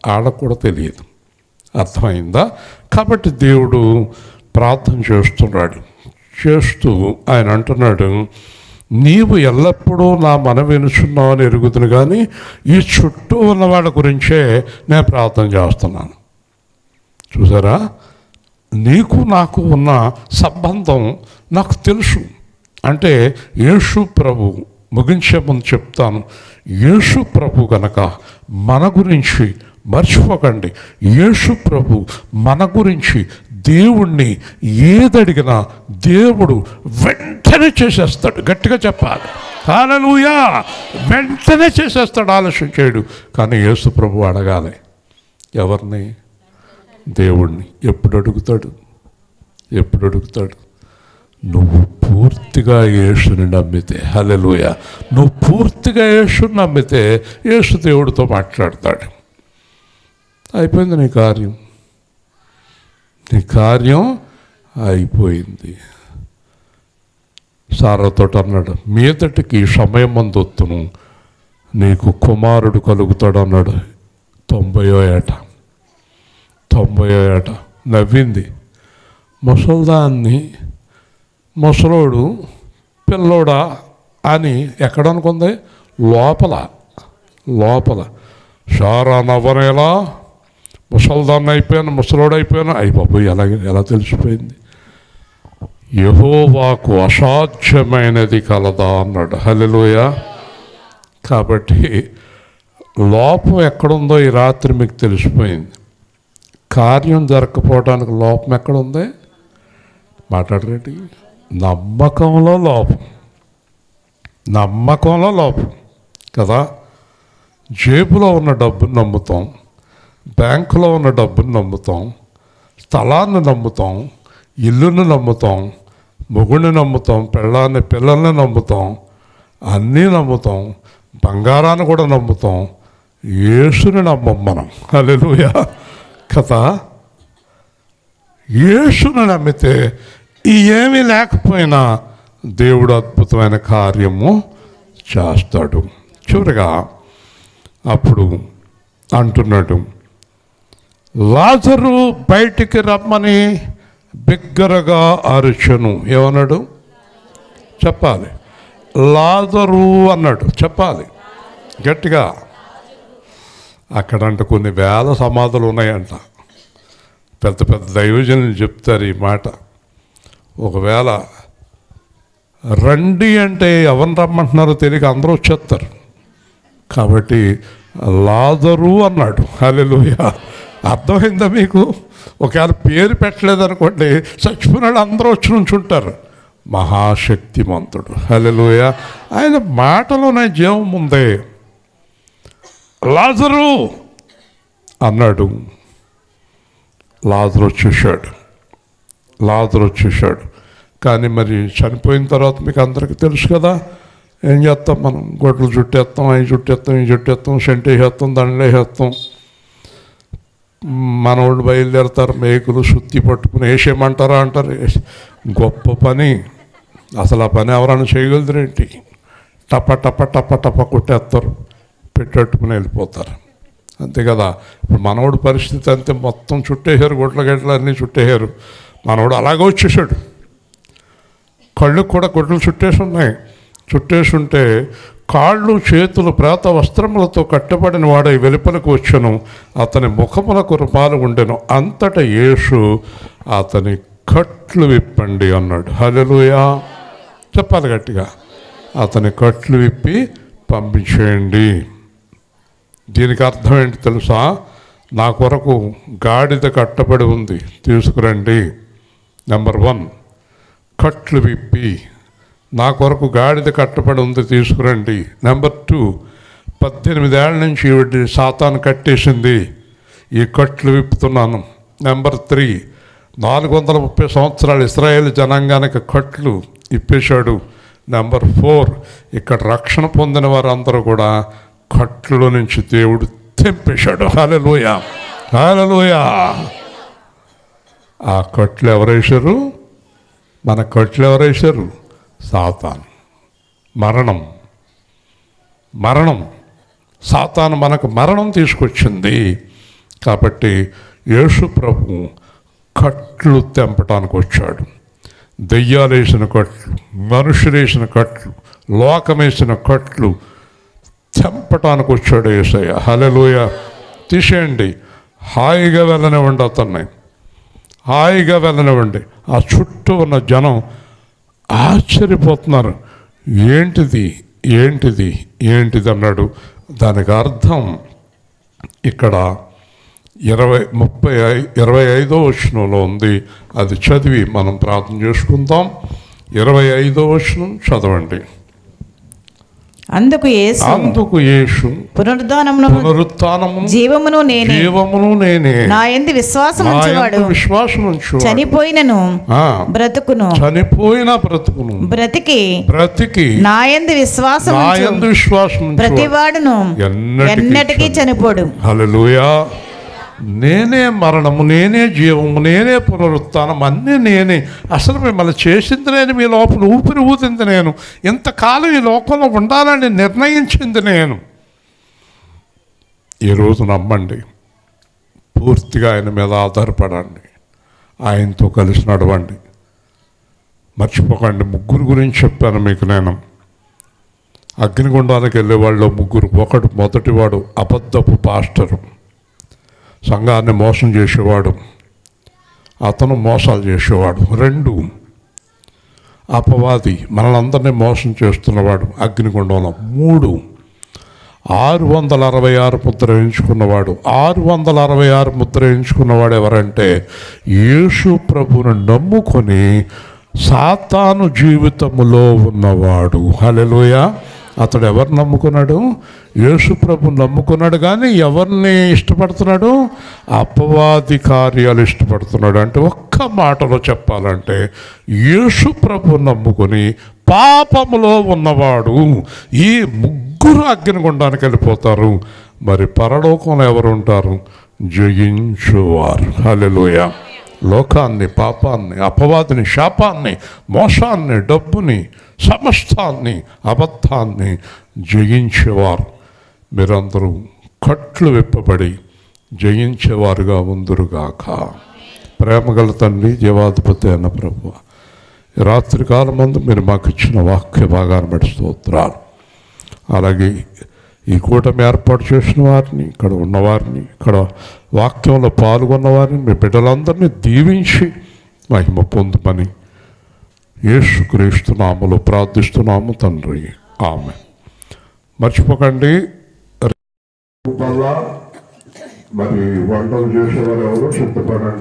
వాళ్ళకు కూడా తెలియదు. అర్థమైందా? కాబట్టి దేవుడు ప్రార్థన చేస్తూ ఆయన అంటున్నాడు, నీవు ఎల్లప్పుడూ నా మనం వినుచున్నావు అని ఎరుగుతును, కానీ ఈ చుట్టూ ఉన్న వాళ్ళ గురించే నేను ప్రార్థన చేస్తున్నాను. చూసారా? నీకు నాకు ఉన్న సంబంధం నాకు తెలుసు. అంటే యేసు ప్రభు, ముగించే ముందు చెప్తాను, యేసు ప్రభు గనక మన గురించి మర్చిపోకండి. యేసు ప్రభు మన గురించి దేవుణ్ణి ఏదడిగినా దేవుడు వెంటనే చేసేస్తాడు. గట్టిగా చెప్పాలి. హల్లెలూయా. వెంటనే చేసేస్తాడు, ఆలస్యం చేయడు. కానీ యేసు ప్రభు అడగాలి. ఎవరిని? దేవుణ్ణి. ఎప్పుడు అడుగుతాడు? నువ్వు పూర్తిగా యేసుని నమ్మితే. హల్లెలూయా. నువ్వు పూర్తిగా యేసుని నమ్మితే యేసు దేవుడితో మాట్లాడతాడు. అయిపోయింది నీ కార్యం. నీ కార్యం అయిపోయింది. సారాతో అన్నాడు, మీదటికి సమయం మందొత్తును నీకు కుమారుడు కలుగుతాడు అన్నాడు. 90వ ఏట నవ్వింది. ముసల్దాన్ని ముసలోడు పిల్లోడా అని ఎక్కడ అనుకుంది? లోపల షారా నవ్వనేలా ముసల్దాన్ని అయిపోయాను, ముసలోడు అయిపోయాను. అయిపోయి ఎలా తెలిసిపోయింది? యెహోవాకు అసాధ్యమైనది కలదా అన్నాడు. హల్లెలూయా. కాబట్టి లోపం ఎక్కడుందో ఈ రాత్రి మీకు తెలిసిపోయింది. కార్యం జరగకపోవడానికి లోపం ఎక్కడుంది? మాట్లాడరేంటి? నమ్మకంలో లోపం కదా. జేబులో ఉన్న డబ్బును నమ్ముతాం, బ్యాంకులో ఉన్న డబ్బును నమ్ముతాం, స్థలాన్ని నమ్ముతాం, ఇల్లును నమ్ముతాం, మొగుడిని నమ్ముతాం, పిల్లల్ని నమ్ముతాం, అన్నీ నమ్ముతాం, బంగారాన్ని కూడా నమ్ముతాం, యేసుని నమ్మం మనం. హల్లెలూయా కదా. యేసుని నమ్మితే ఏమీ లేకపోయినా దేవుడు అద్భుతమైన కార్యము చేస్తాడు. చివరిగా అప్పుడు అంటున్నాడు, లాజరు బయటికి రమ్మని బిగ్గరగా అరిచెను. ఏమన్నాడు? చెప్పాలి. లాజరు అన్నాడు. చెప్పాలి గట్టిగా. అక్కడంట కొన్ని వేల సమాధులు ఉన్నాయంట. పెద్ద పెద్ద దైవజనులు చెప్తారు ఈ మాట. ఒకవేళ రండి అంటే ఎవరిని రమ్మంటున్నారో తెలియక అందరూ వచ్చేస్తారు. కాబట్టి లాజరు అన్నాడు. హల్లెలూయా. అర్థమైందా మీకు? ఒకవేళ పేరు పెట్టలేదనుకోండి, చచ్చిపోయినాడు అందరూ వచ్చి నుంచుంటారు. మహాశక్తిమంతుడు. హల్లెలూయా. ఆయన మాటలోనే జీవం ఉందే. లాజరు అన్నాడు. లాజరు వచ్చేసాడు. కానీ మరి చనిపోయిన తర్వాత మీకు అందరికీ తెలుసు కదా, ఏం చేస్తాం మనం? గొడ్లు చుట్టేస్తాం, అవి చుట్టేస్తాం, ఈ చుట్టేస్తాం, సెంటు వేసేస్తాం, దండలు వేసేస్తాం. మనోళ్ళు బయలుదేరతారు, మేకులు సుత్తి పట్టుకుని వేసేయమంటారా అంటారు. గొప్ప పని. అసలు ఆ పని ఎవరైనా చేయగలుగుతారేంటి? టప కొట్టేస్తారు, పెట్టట్టుకుని వెళ్ళిపోతారు. అంతే కదా. ఇప్పుడు మనోడు పరిస్థితి అంతే. మొత్తం చుట్టేశారు, గొడ్ల అన్నీ చుట్టేశారు. మనోడు అలాగే వచ్చేసాడు. కళ్ళకు కూడా గొడ్లు చుట్టేసి ఉంటే కాళ్ళు చేతులు ప్రేత వస్త్రములతో కట్టబడిన వాడై వెలుపలకు వచ్చెను. అతని ముఖములకు రుమాలు ఉండెను. అంతటా యేసు అతని కట్లు విప్పండి అన్నాడు. హల్లెలూయా. చెప్పాలి గట్టిగా. అతని కట్లు విప్పి పంపించేయండి. దీనికి అర్థం ఏంటి తెలుసా? నా కొరకు గాడిద కట్టబడి ఉంది, తీసుకురండి. నెంబర్ 1, కట్లు విప్పి నా కొరకు గాడిద కట్టబడి ఉంది, తీసుకురండి. నెంబర్ 2, 18 ఏళ్ల నుంచి ఈవిడ సాతాను కట్టేసింది, ఈ కట్లు విప్పుతున్నాను. నెంబర్ 3, 430 సంవత్సరాలు ఇశ్రాయేలు జనాంగానికి కట్లు ఇప్పేశాడు. నెంబర్ 4, ఇక్కడ రక్షణ పొందిన వారందరూ కూడా కట్లలో నుంచి దేవుడు తెంపేశాడు. హల్లెలూయా. ఆ కట్లు ఎవరేశారు? మన కట్లు ఎవరేశారు? సాతాను. మరణం. సాతాను మనకు మరణం తీసుకొచ్చింది. కాబట్టి యేసు ప్రభు కట్లు తెంపటానికి వచ్చాడు. దెయ్యాలేసిన కట్లు, మనుషులేసిన కట్లు, లోకమేసిన కట్లు తెంపటానికి వచ్చాడు యేసయ్య. హల్లెలూయా. తీసేయండి. హాయిగా వెళ్ళనివ్వండి. అతన్ని హాయిగా వెళ్ళనివ్వండి. ఆ చుట్టూ ఉన్న జనం ఆశ్చర్యపోతున్నారు. ఏంటిది అన్నాడు. దానికి అర్థం ఇక్కడ 25వ వచనంలో ఉంది. అది చదివి మనం ప్రార్థన చేసుకుందాం. 25వ వచనం చదవండి. అందుకు యేసు పునరుత్థానమును జీవమును నేనే, నా యందు విశ్వాసం ఉంచువాడు చనిపోయినను బ్రతుకును, బ్రతికి నా యందు విశ్వాసం ప్రతివాడును ఎన్నటికీ చనిపోడు. హల్లెలూయా. నేనే మరణము, నేనే జీవము, నేనే పునరుత్థానం, అన్నీ నేనే. అసలు మిమ్మల్ని చేసింది నేను, మీ లోపల ఊపిరి ఊదింది నేను, ఇంతకాలం ఈ లోకంలో ఉండాలని నిర్ణయించింది నేను. ఈరోజు నమ్మండి, పూర్తిగా ఆయన మీద ఆధారపడండి, ఆయనతో కలిసి నడవండి. మర్చిపోకండి, ముగ్గురు గురించి చెప్పాను మీకు నేను. అగ్నిగుండానికి వెళ్ళేవాళ్ళు ముగ్గురు. మొదటివాడు అబద్ధపు పాస్టరు, సంఘాన్ని మోసం చేసేవాడు, అతను మోసాలు చేసేవాడు. 2 అపవాది, మనలందరినీ మోసం చేస్తున్నవాడు అగ్నిగుండంలో. 3 666 ముద్ర వేయించుకున్నవాడు. 666 ముద్ర వేయించుకున్నవాడు ఎవరంటే యేసు ప్రభువును నమ్ముకొని సాతాను జీవితములో ఉన్నవాడు. హల్లెలూయా. అతడు ఎవరు నమ్ముకున్నాడు? యేసు ప్రభువును నమ్ముకున్నాడు, కానీ ఎవరిని ఇష్టపడుతున్నాడు? అపవాది కార్యాలు ఇష్టపడుతున్నాడు. అంటే ఒక్క మాటలో చెప్పాలంటే యేసు ప్రభువును నమ్ముకొని పాపములో ఉన్నవాడు. ఈ ముగ్గురు అగ్నిగుండానికి వెళ్ళిపోతారు. మరి పరలోకంలో ఎవరు ఉంటారు? జయించువారు. హల్లెలూయా. లోకాన్ని, పాపాన్ని, అపవాదిని, శాపాన్ని, మోసాన్ని, డబ్బుని, సమస్తాన్ని, అబద్ధాన్ని జయించేవారు. మీరందరూ కట్లు విప్పబడి జయించేవారుగా ఉందురుగాక. ప్రేమగల తండ్రి, జీవాధిపతి అయిన ప్రభువా, రాత్రికాలం ముందు మీరు మాకు ఇచ్చిన వాక్య భాగాన్ని బట్టి స్తోత్రాలు. అలాగే ఈ కూటమి ఏర్పాటు చేసిన వారిని, ఇక్కడ ఉన్నవారిని, ఇక్కడ వాక్యంలో పాల్గొన్న వారిని, మీ బిడ్డలందరినీ దీవించి మహిమ పొందుమని యేసుక్రీస్తు నామములో ప్రార్థిస్తున్నాము తండ్రి. ఆమెన్. మర్చిపోకండి, మరి వంటలు చేసేవారు ఎవరు సిద్ధపడండి.